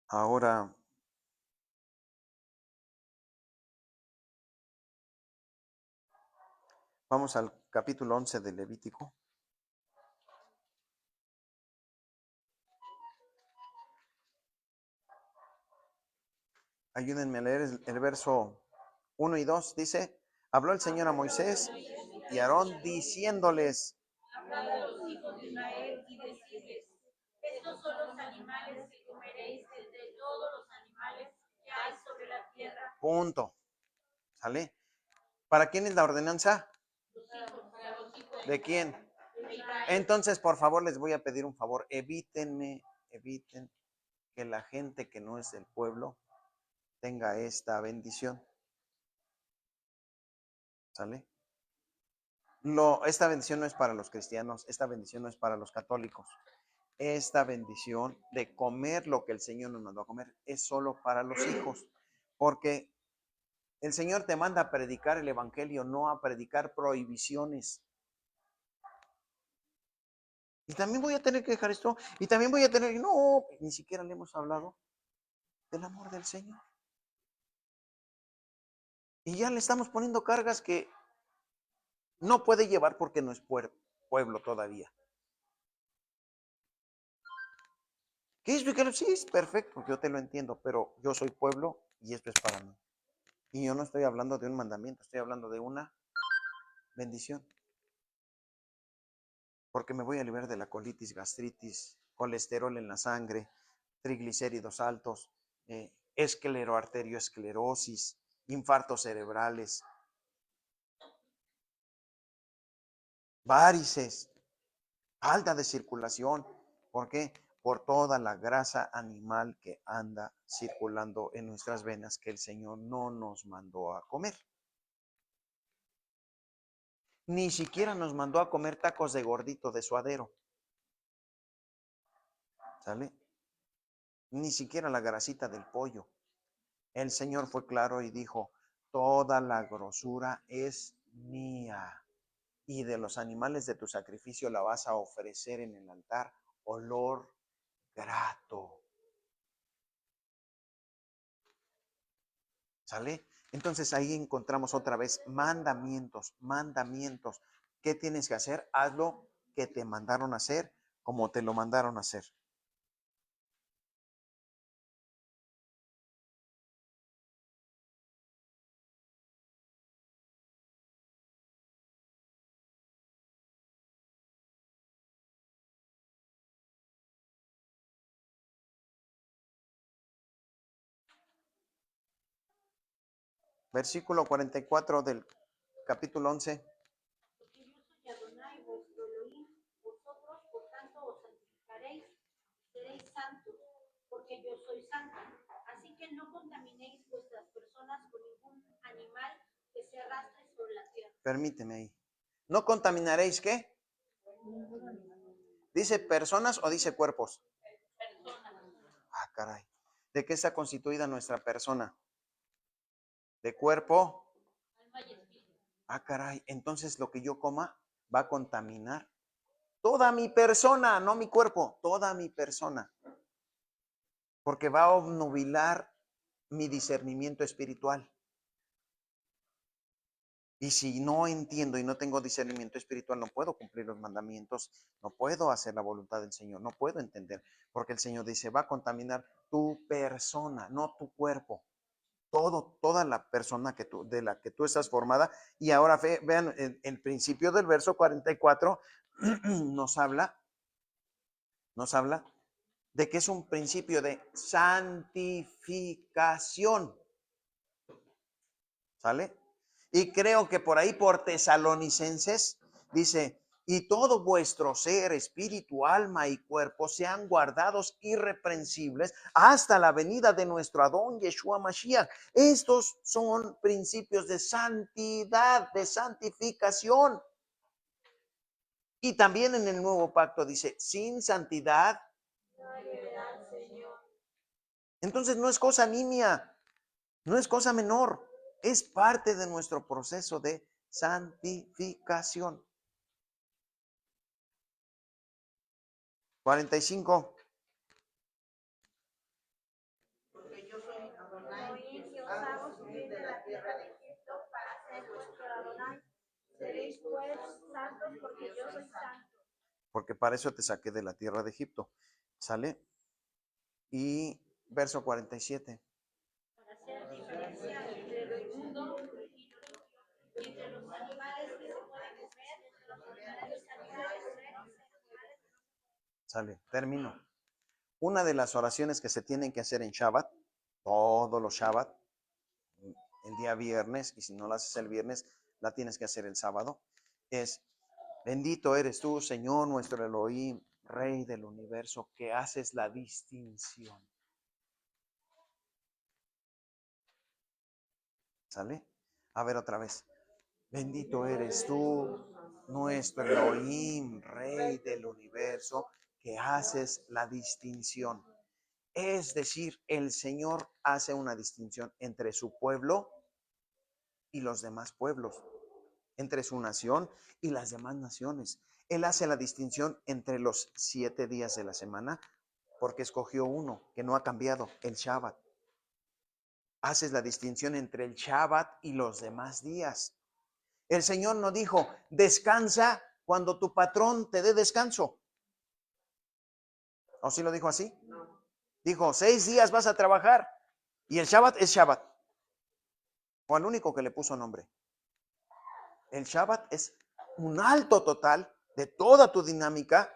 Ahora, vamos al capítulo 11 de Levítico. Ayúdenme a leer el verso 1 y 2. Dice, habló el Señor a Moisés y a Aarón diciéndoles, Hablad a los hijos de Israel y decirles: estos son los animales que comeréis de entre todos los animales que hay sobre la tierra. punto. ¿Sale? ¿Para quién es la ordenanza? Para los hijos ¿De quién? de Israel. Entonces, por favor, les voy a pedir un favor. Eviten que la gente que no es del pueblo tenga esta bendición. ¿Sale? Esta bendición no es para los cristianos, esta bendición no es para los católicos. Esta bendición de comer lo que el Señor nos mandó a comer es solo para los hijos, porque el Señor te manda a predicar el evangelio, no a predicar prohibiciones. Y también voy a tener que dejar esto, y también voy a tener, no, ni siquiera le hemos hablado del amor del Señor. Y ya le estamos poniendo cargas que no puede llevar porque no es pueblo todavía. ¿Qué es? Sí, es perfecto, yo te lo entiendo, pero yo soy pueblo y esto es para mí. Y yo no estoy hablando de un mandamiento, estoy hablando de una bendición. Porque me voy a liberar de la colitis, gastritis, colesterol en la sangre, triglicéridos altos, escleroarterioesclerosis, infartos cerebrales. varices, falta de circulación. ¿Por qué? Por toda la grasa animal que anda circulando en nuestras venas que el Señor no nos mandó a comer. Ni siquiera nos mandó a comer tacos de gordito de suadero. ¿Sale? Ni siquiera la grasita del pollo. El Señor fue claro y dijo, toda la grosura es mía. Y de los animales de tu sacrificio la vas a ofrecer en el altar, olor grato. ¿Sale? Entonces ahí encontramos otra vez mandamientos, mandamientos. ¿Qué tienes que hacer? Haz lo que te mandaron a hacer, como te lo mandaron a hacer. Versículo 44 del capítulo 11. Porque yo soy Adonai, vuestro Elohim, vosotros por tanto os santificaréis, seréis santos, porque yo soy santo. Así que no contaminéis vuestras personas con ningún animal que se arrastre sobre la tierra. Permíteme ahí. ¿No contaminaréis qué? ¿Dice personas o dice cuerpos? Ah, caray. ¿De qué está constituida nuestra persona? ¿De cuerpo? Ah, caray. Entonces lo que yo coma va a contaminar toda mi persona, no mi cuerpo, toda mi persona. Porque va a obnubilar mi discernimiento espiritual. Y si no entiendo y no tengo discernimiento espiritual, no puedo cumplir los mandamientos, no puedo hacer la voluntad del Señor, no puedo entender, porque el Señor dice, va a contaminar tu persona, no tu cuerpo. Toda la persona de la que tú estás formada. Y ahora vean, el principio del verso 44 nos habla de que es un principio de santificación. ¿Sale? Y creo que por ahí, por Tesalonicenses, dice, y todo vuestro ser, espíritu, alma y cuerpo sean guardados irreprensibles hasta la venida de nuestro Adón Yeshua Mashiach. Estos son principios de santidad, de santificación. Y también en el nuevo pacto dice, sin santidad. Entonces no es cosa nimia, no es cosa menor. Es parte de nuestro proceso de santificación. 45. Porque yo soy Adonai, Elohim, que os hago subir de la tierra de Egipto para ser vuestro Adonai. Seréis pues santos porque yo soy santo. Porque para eso te saqué de la tierra de Egipto. ¿Sale? Y verso 47. Para hacer diferencia entre lo inmundo y lo limpio, y entre los animales que se pueden comer, entre los animales que se pueden comer. Sale, termino. Una de las oraciones que se tienen que hacer en Shabbat, todos los Shabbat, el día viernes, y si no la haces el viernes, la tienes que hacer el sábado, es, bendito eres tú, Señor nuestro Elohim, Rey del universo, que haces la distinción. ¿Sale? A ver otra vez. Bendito eres tú, nuestro Elohim, Rey del universo, que haces la distinción. Es decir, el Señor hace una distinción entre su pueblo y los demás pueblos, entre su nación y las demás naciones. Él hace la distinción entre los 7 días de la semana, porque escogió uno que no ha cambiado, el Shabbat. Haces la distinción entre el Shabbat y los demás días. El Señor no dijo, descansa cuando tu patrón te dé descanso. ¿O sí lo dijo así? no. Dijo, 6 días vas a trabajar y el Shabbat es Shabbat. O al único que le puso nombre. El Shabbat es un alto total de toda tu dinámica,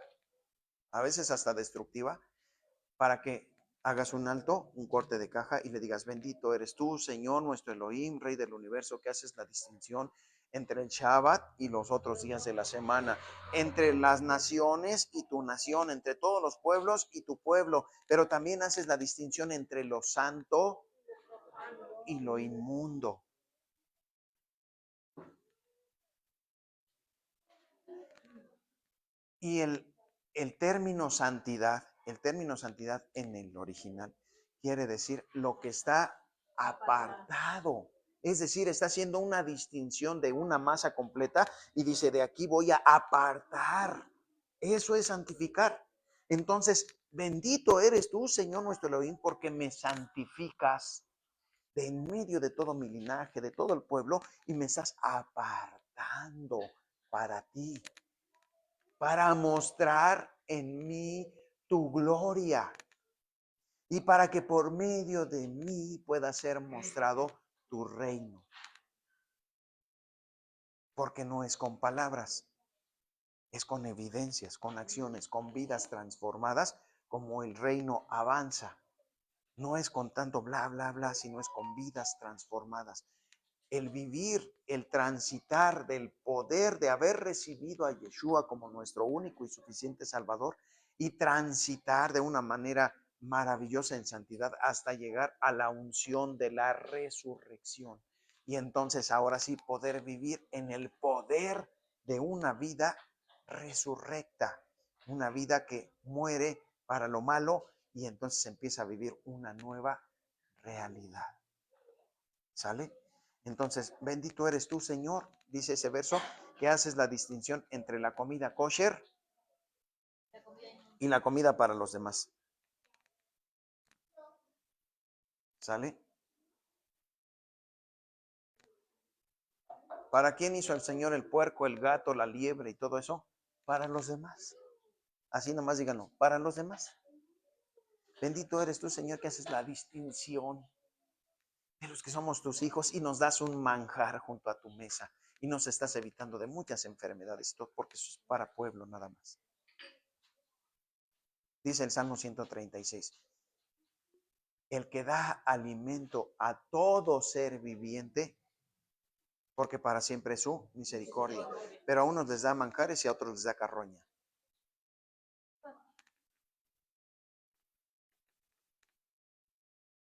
a veces hasta destructiva, para que hagas un alto, un corte de caja y le digas, bendito eres tú, Señor, nuestro Elohim, Rey del universo, que haces la distinción entre el Shabbat y los otros días de la semana, entre las naciones y tu nación, entre todos los pueblos y tu pueblo, pero también haces la distinción entre lo santo y lo inmundo. Y el término santidad en el original quiere decir lo que está apartado. Es decir, está haciendo una distinción de una masa completa y dice, de aquí voy a apartar. Eso es santificar. Entonces, bendito eres tú, Señor nuestro Elohim, porque me santificas de en medio de todo mi linaje, de todo el pueblo, y me estás apartando para ti, para mostrar en mí tu gloria y para que por medio de mí pueda ser mostrado tu reino. Porque no es con palabras, es con evidencias, con acciones, con vidas transformadas, como el reino avanza. No es con tanto bla, bla, bla, sino es con vidas transformadas. El vivir, el transitar del poder de haber recibido a Yeshua como nuestro único y suficiente Salvador y transitar de una manera maravillosa en santidad hasta llegar a la unción de la resurrección. Y entonces ahora sí poder vivir en el poder de una vida resurrecta, una vida que muere para lo malo y entonces empieza a vivir una nueva realidad. ¿Sale? Entonces, bendito eres tú, Señor, dice ese verso, que haces la distinción entre la comida kosher y la comida para los demás. ¿Sale? ¿Para quién hizo el Señor el puerco, el gato, la liebre y todo eso? Para los demás. Así nomás díganlo, para los demás. Bendito eres tú, Señor, que haces la distinción de los que somos tus hijos y nos das un manjar junto a tu mesa y nos estás evitando de muchas enfermedades, todo porque eso es para pueblo nada más. Dice el Salmo 136. El que da alimento a todo ser viviente, porque para siempre es su misericordia. Pero a unos les da manjares y a otros les da carroña.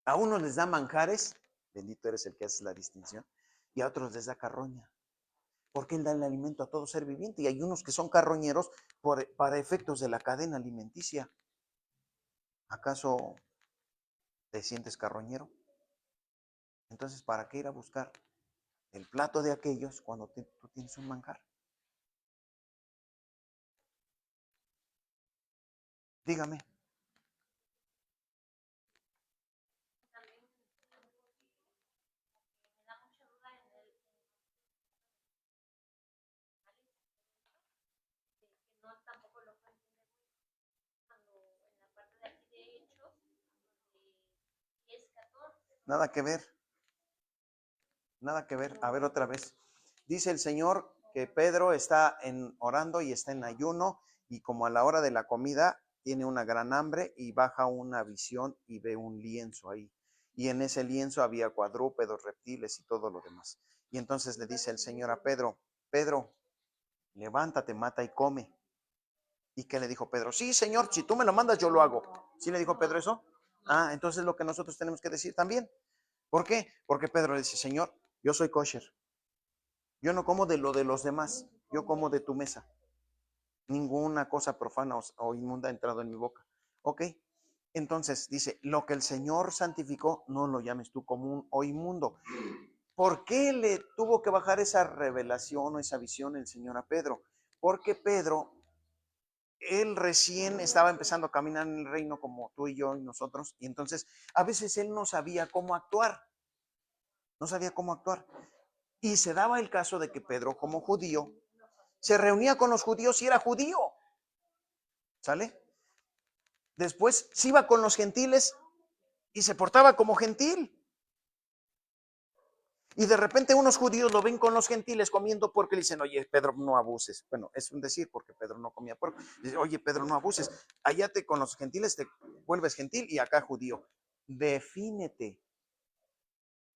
A unos les da manjares, bendito eres el que hace la distinción, y a otros les da carroña. Porque Él da el alimento a todo ser viviente. Y hay unos que son carroñeros para efectos de la cadena alimenticia. ¿Acaso te sientes carroñero? Entonces, ¿para qué ir a buscar el plato de aquellos cuando tú tienes un manjar? Dígame. Nada que ver. Nada que ver. A ver otra vez. Dice el Señor que Pedro está orando y está en ayuno y como a la hora de la comida tiene una gran hambre y baja una visión y ve un lienzo ahí. Y en ese lienzo había cuadrúpedos, reptiles y todo lo demás. Y entonces le dice el Señor a Pedro, Pedro, levántate, mata y come. ¿Y qué le dijo Pedro? Sí, Señor, si tú me lo mandas, yo lo hago. ¿Sí le dijo Pedro eso? Ah, entonces lo que nosotros tenemos que decir también. ¿Por qué? Porque Pedro le dice, Señor, yo soy kosher. Yo no como de lo de los demás, yo como de tu mesa. Ninguna cosa profana o inmunda ha entrado en mi boca. ¿Ok? Entonces dice, lo que el Señor santificó, no lo llames tú común o inmundo. ¿Por qué le tuvo que bajar esa revelación o esa visión el Señor a Pedro? Porque Pedro, él recién estaba empezando a caminar en el reino como tú y yo y nosotros, y entonces a veces él no sabía cómo actuar. No sabía cómo actuar. Y se daba el caso de que Pedro, como judío, se reunía con los judíos y era judío. ¿Sale? Después se iba con los gentiles y se portaba como gentil. Y de repente unos judíos lo ven con los gentiles comiendo puerco y le dicen, oye, Pedro, no abuses. Bueno, es un decir porque Pedro no comía puerco. Dice, oye, Pedro, no abuses. Allá con los gentiles te vuelves gentil y acá judío. Defínete.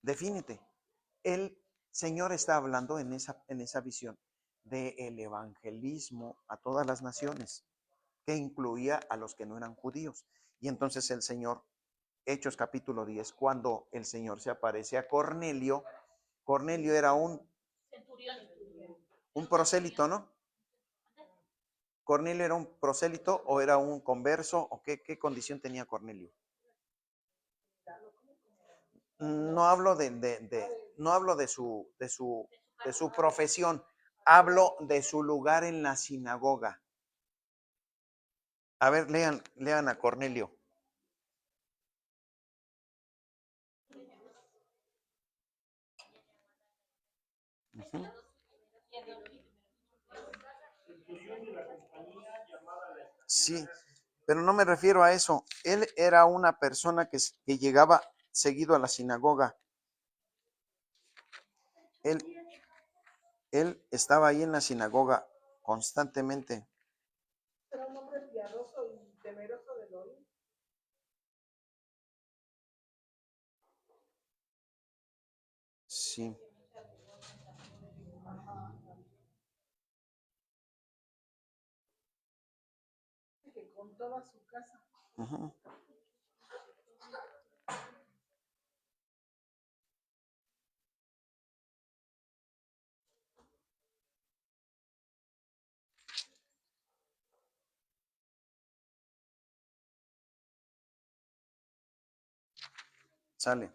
Defínete. El Señor está hablando en esa visión del evangelismo a todas las naciones, que incluía a los que no eran judíos. Y entonces el Señor, Hechos capítulo 10, cuando el Señor se aparece a Cornelio, Cornelio era un prosélito, ¿no? ¿Cornelio era un prosélito o era un converso o qué condición tenía Cornelio? No hablo no hablo de su profesión, hablo de su lugar en la sinagoga. A ver, lean a Cornelio. Ujú. Sí, pero no me refiero a eso. Él era una persona que llegaba seguido a la sinagoga. Él, él estaba ahí en la sinagoga constantemente. Era un hombre piadoso y temeroso de Elohim. Sí. Que con toda su casa. Ujú. Sale.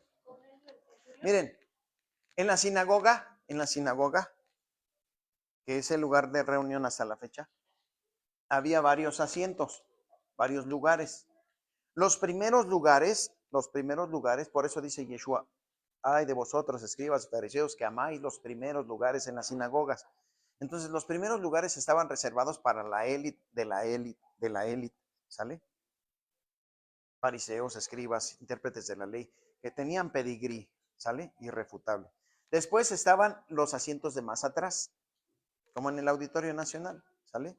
Miren, en la sinagoga, que es el lugar de reunión hasta la fecha, había varios asientos, varios lugares. Los primeros lugares, por eso dice Yeshua, ay de vosotros, escribas, fariseos, que amáis los primeros lugares en las sinagogas. Entonces, los primeros lugares estaban reservados para la élite de la élite de la élite, ¿sale? Fariseos, escribas, intérpretes de la ley, que tenían pedigrí, ¿sale? Irrefutable. Después estaban los asientos de más atrás, como en el Auditorio Nacional, ¿sale?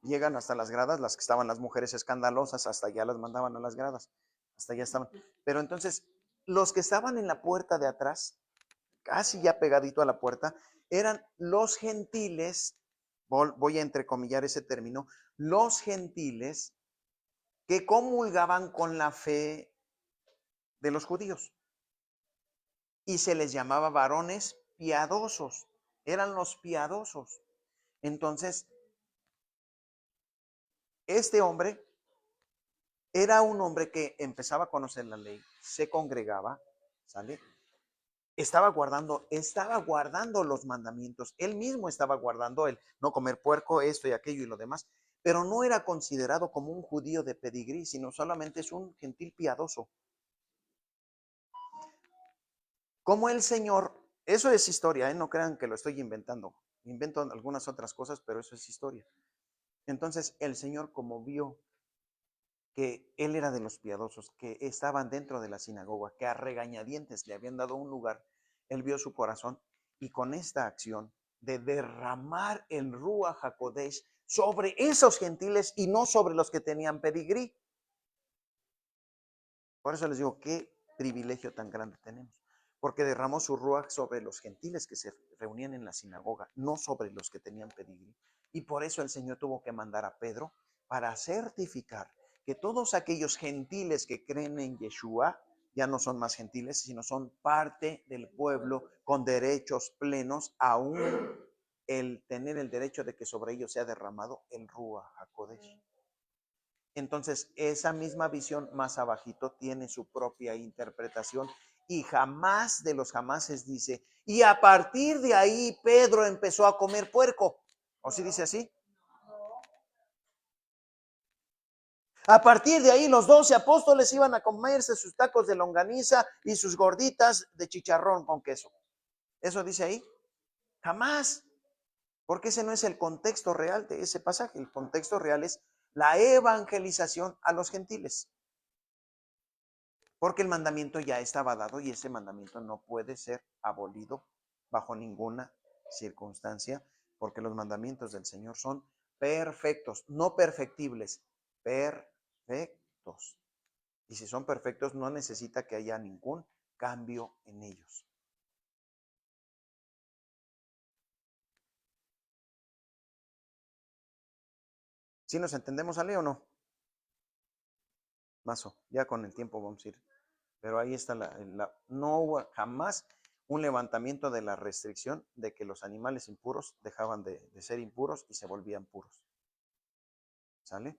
Llegan hasta las gradas, las que estaban las mujeres escandalosas, hasta allá las mandaban a las gradas, hasta allá estaban. Pero entonces, los que estaban en la puerta de atrás, casi ya pegadito a la puerta, eran los gentiles, voy a entrecomillar ese término, los gentiles que comulgaban con la fe de los judíos y se les llamaba varones piadosos, eran los piadosos. Entonces, este hombre era un hombre que empezaba a conocer la ley, se congregaba, ¿sale? Estaba guardando los mandamientos. Él mismo estaba guardando el no comer puerco, esto y aquello y lo demás, pero no era considerado como un judío de pedigrí, sino solamente es un gentil piadoso. Como el Señor, eso es historia, ¿eh? No crean que lo estoy inventando. Invento algunas otras cosas, pero eso es historia. Entonces, el Señor, como vio que él era de los piadosos, que estaban dentro de la sinagoga, que a regañadientes le habían dado un lugar, él vio su corazón y con esta acción de derramar el Ruach HaKodesh sobre esos gentiles y no sobre los que tenían pedigrí. Por eso les digo, qué privilegio tan grande tenemos, porque derramó su Ruach sobre los gentiles que se reunían en la sinagoga, no sobre los que tenían pedigrí. Y por eso el Señor tuvo que mandar a Pedro para certificar que todos aquellos gentiles que creen en Yeshua ya no son más gentiles, sino son parte del pueblo con derechos plenos, aún el tener el derecho de que sobre ellos sea derramado el Ruach HaKodesh. Entonces, esa misma visión más abajito tiene su propia interpretación y jamás de los jamases dice, y a partir de ahí Pedro empezó a comer puerco. ¿O sí dice así? A partir de ahí los 12 apóstoles iban a comerse sus tacos de longaniza y sus gorditas de chicharrón con queso. ¿Eso dice ahí? Jamás, porque ese no es el contexto real de ese pasaje. El contexto real es la evangelización a los gentiles. Porque el mandamiento ya estaba dado y ese mandamiento no puede ser abolido bajo ninguna circunstancia, porque los mandamientos del Señor son perfectos, no perfectibles, perfectos. Y si son perfectos, no necesita que haya ningún cambio en ellos. ¿Sí nos entendemos, Ale, o no? Mazo, ya con el tiempo vamos a ir. Pero ahí está no hubo jamás un levantamiento de la restricción de que los animales impuros dejaban de ser impuros y se volvían puros. ¿Sale?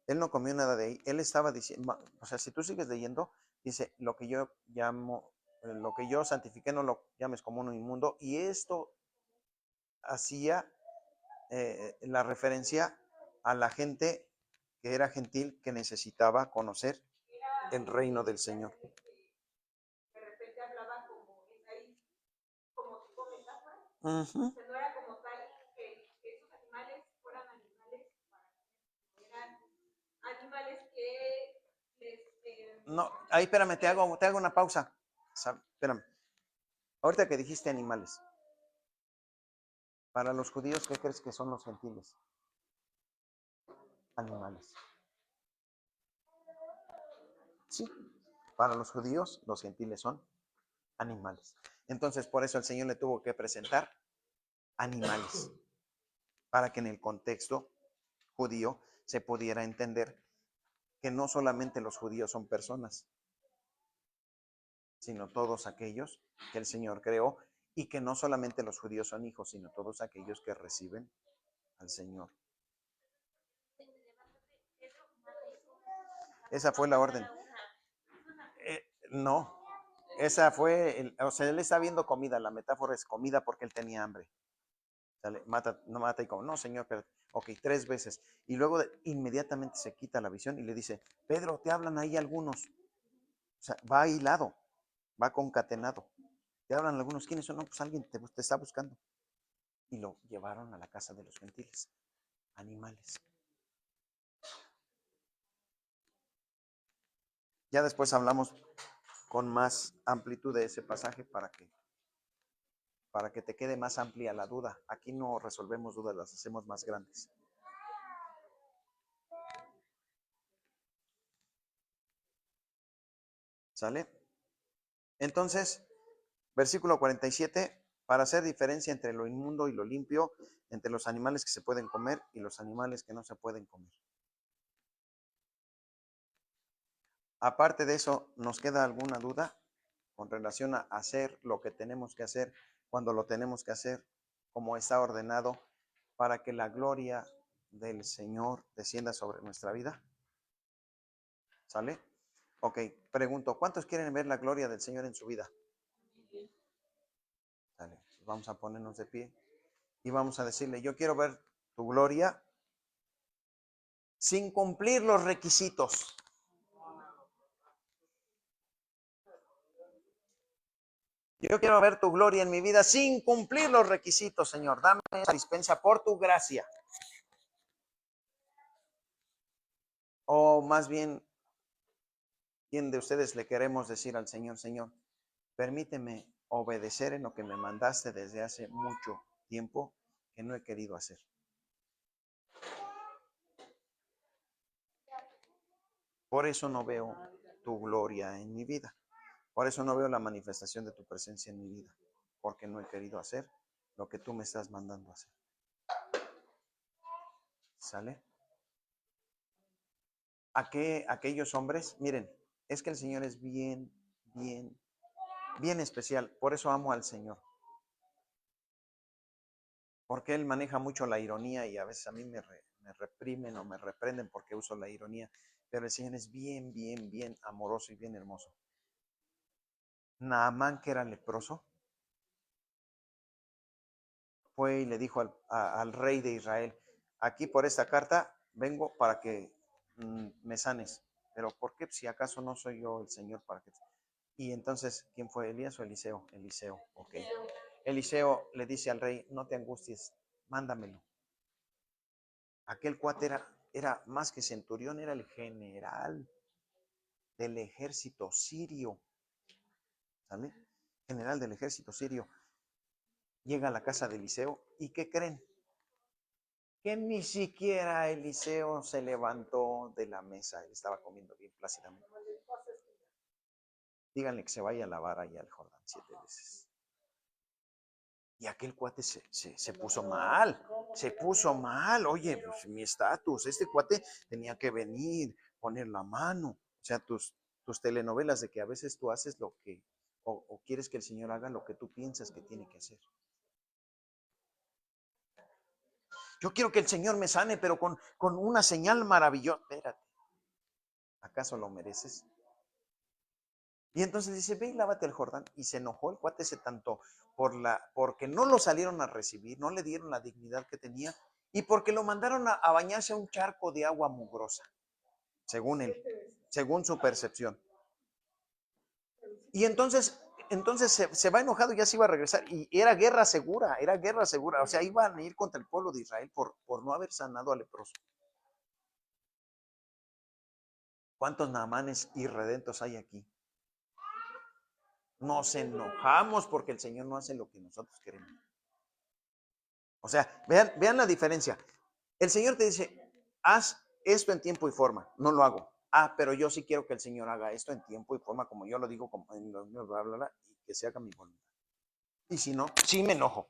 Él no comió nada de ahí. Él estaba diciendo, o sea, si tú sigues leyendo, dice, lo que yo llamo, lo que yo santifiqué no lo llames como uno inmundo. Y esto hacía la referencia a la gente que era gentil, que necesitaba conocer el reino del Señor. De repente hablaba como ahí, como tipo metáfora. Uh-huh. O sea, no era como tal que esos animales fueran animales para eran animales que les No, ahí espérame, te hago una pausa. Espérame. Ahorita que dijiste animales, para los judíos, ¿qué crees que son los gentiles? Animales. Sí, para los judíos, los gentiles son animales. Entonces, por eso el Señor le tuvo que presentar animales, para que en el contexto judío se pudiera entender que no solamente los judíos son personas, sino todos aquellos que el Señor creó, y que no solamente los judíos son hijos, sino todos aquellos que reciben al Señor. Esa fue la orden. No, esa fue, o sea, él está viendo comida, la metáfora es comida porque él tenía hambre. Sale, mata, no mata y como, no, Señor, pero, ok, 3 veces. Y luego inmediatamente se quita la visión y le dice, Pedro, te hablan ahí algunos. O sea, va hilado, va concatenado. Te hablan algunos, ¿quiénes son? No, pues alguien te está buscando. Y lo llevaron a la casa de los gentiles, animales. Ya después hablamos con más amplitud de ese pasaje para que te quede más amplia la duda. Aquí no resolvemos dudas, las hacemos más grandes. ¿Sale? Entonces, versículo 47, para hacer diferencia entre lo inmundo y lo limpio, entre los animales que se pueden comer y los animales que no se pueden comer. Aparte de eso, ¿nos queda alguna duda con relación a hacer lo que tenemos que hacer cuando lo tenemos que hacer, como está ordenado, para que la gloria del Señor descienda sobre nuestra vida? ¿Sale? Ok, pregunto, ¿cuántos quieren ver la gloria del Señor en su vida? Sale, vamos a ponernos de pie y vamos a decirle, yo quiero ver tu gloria sin cumplir los requisitos. Yo quiero ver tu gloria en mi vida sin cumplir los requisitos, Señor. Dame esa dispensa por tu gracia. O más bien, ¿quién de ustedes le queremos decir al Señor, Señor, permíteme obedecer en lo que me mandaste desde hace mucho tiempo que no he querido hacer? Por eso no veo tu gloria en mi vida. Por eso no veo la manifestación de tu presencia en mi vida. Porque no he querido hacer lo que tú me estás mandando hacer. ¿Sale? Aquellos hombres, miren, es que el Señor es bien, bien, bien especial. Por eso amo al Señor. Porque Él maneja mucho la ironía y a veces a mí me reprimen o me reprenden porque uso la ironía. Pero el Señor es bien, bien, bien amoroso y bien hermoso. Naamán, que era leproso, fue y le dijo al rey de Israel, aquí por esta carta vengo para que me sanes. Pero ¿por qué? Si acaso no soy yo el Señor para que... Y entonces, ¿quién fue? ¿Elías o Eliseo? Eliseo, ok. Eliseo le dice al rey, no te angusties, mándamelo. Aquel cuate era más que centurión, era el general del ejército sirio. ¿Sale? General del ejército sirio. Llega a la casa de Eliseo y ¿qué creen? Que ni siquiera Eliseo se levantó de la mesa. Él estaba comiendo bien plácidamente. Díganle que se vaya a lavar allá al Jordán 7 veces. Y aquel cuate se puso mal, se puso mal. Oye, pues mi estatus, este cuate tenía que venir, poner la mano. O sea, tus telenovelas de que a veces tú haces lo que, o quieres que el Señor haga lo que tú piensas que tiene que hacer. Yo quiero que el Señor me sane, pero con una señal maravillosa. Espérate, ¿acaso lo mereces? Y entonces dice, ve y lávate el Jordán. Y se enojó el cuate ese tanto porque no lo salieron a recibir, no le dieron la dignidad que tenía, y porque lo mandaron a bañarse a un charco de agua mugrosa, según él, según su percepción. Y entonces se va enojado y ya se iba a regresar. Y era guerra segura, era guerra segura. O sea, iban a ir contra el pueblo de Israel por no haber sanado al leproso. ¿Cuántos Naamanes irredentos hay aquí? Nos enojamos porque el Señor no hace lo que nosotros queremos. O sea, vean la diferencia. El Señor te dice, haz esto en tiempo y forma. No lo hago. Ah, pero yo sí quiero que el Señor haga esto en tiempo y forma, como yo lo digo, como bla, bla, bla, y que se haga mi voluntad. Y si no, sí me enojo.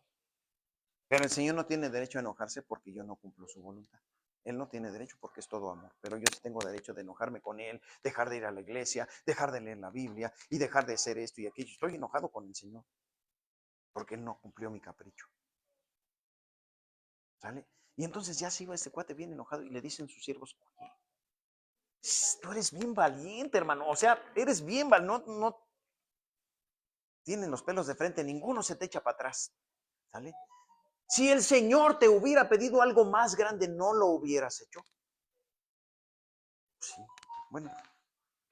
Pero el Señor no tiene derecho a enojarse porque yo no cumplo su voluntad. Él no tiene derecho porque es todo amor, pero yo sí tengo derecho de enojarme con Él, dejar de ir a la iglesia, dejar de leer la Biblia y dejar de hacer esto y aquello. Estoy enojado con el Señor porque Él no cumplió mi capricho. ¿Sale? Y entonces ya se iba este cuate bien enojado y le dicen sus siervos, oye, tú eres bien valiente, hermano. O sea, eres bien valiente, no tienen los pelos de frente, ninguno se te echa para atrás. ¿Sale? Si el Señor te hubiera pedido algo más grande, ¿no lo hubieras hecho? Sí. Bueno,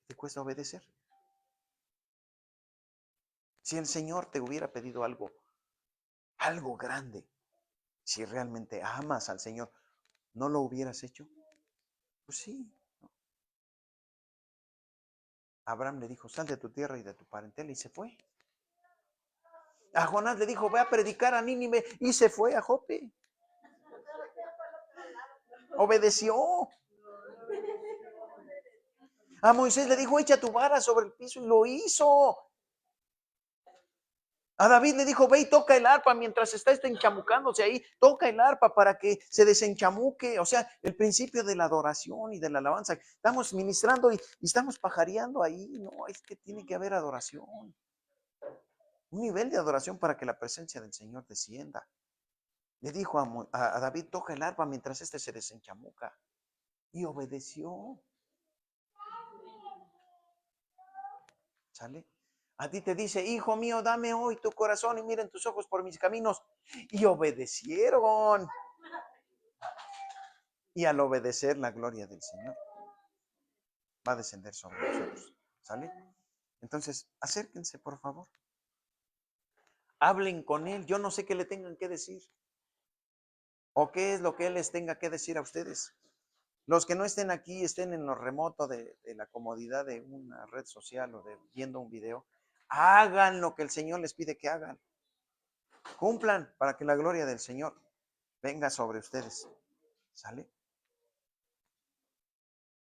¿te cuesta obedecer? Si el Señor te hubiera pedido algo grande, si realmente amas al Señor, ¿no lo hubieras hecho? Pues sí. Abraham le dijo, sal de tu tierra y de tu parentela, y se fue. A Jonás le dijo, ve a predicar a Nínive, y se fue a Jope. Obedeció. A Moisés le dijo, echa tu vara sobre el piso, y lo hizo. A David le dijo, ve y toca el arpa mientras está enchamucándose ahí, toca el arpa para que se desenchamuque. O sea, el principio de la adoración y de la alabanza. Estamos ministrando y estamos pajareando ahí. No, es que tiene que haber adoración. Un nivel de adoración para que la presencia del Señor descienda. Le dijo a David, toca el arpa mientras se desenchamuca. Y obedeció. ¿Sale? A ti te dice, hijo mío, dame hoy tu corazón y miren tus ojos por mis caminos. Y obedecieron. Y al obedecer, la gloria del Señor va a descender sobre nosotros. ¿Sale? Entonces, acérquense, por favor. Hablen con Él. Yo no sé qué le tengan que decir. O qué es lo que Él les tenga que decir a ustedes. Los que no estén aquí, estén en lo remoto de la comodidad de una red social o de viendo un video. Hagan lo que el Señor les pide que hagan. Cumplan para que la gloria del Señor venga sobre ustedes. ¿Sale?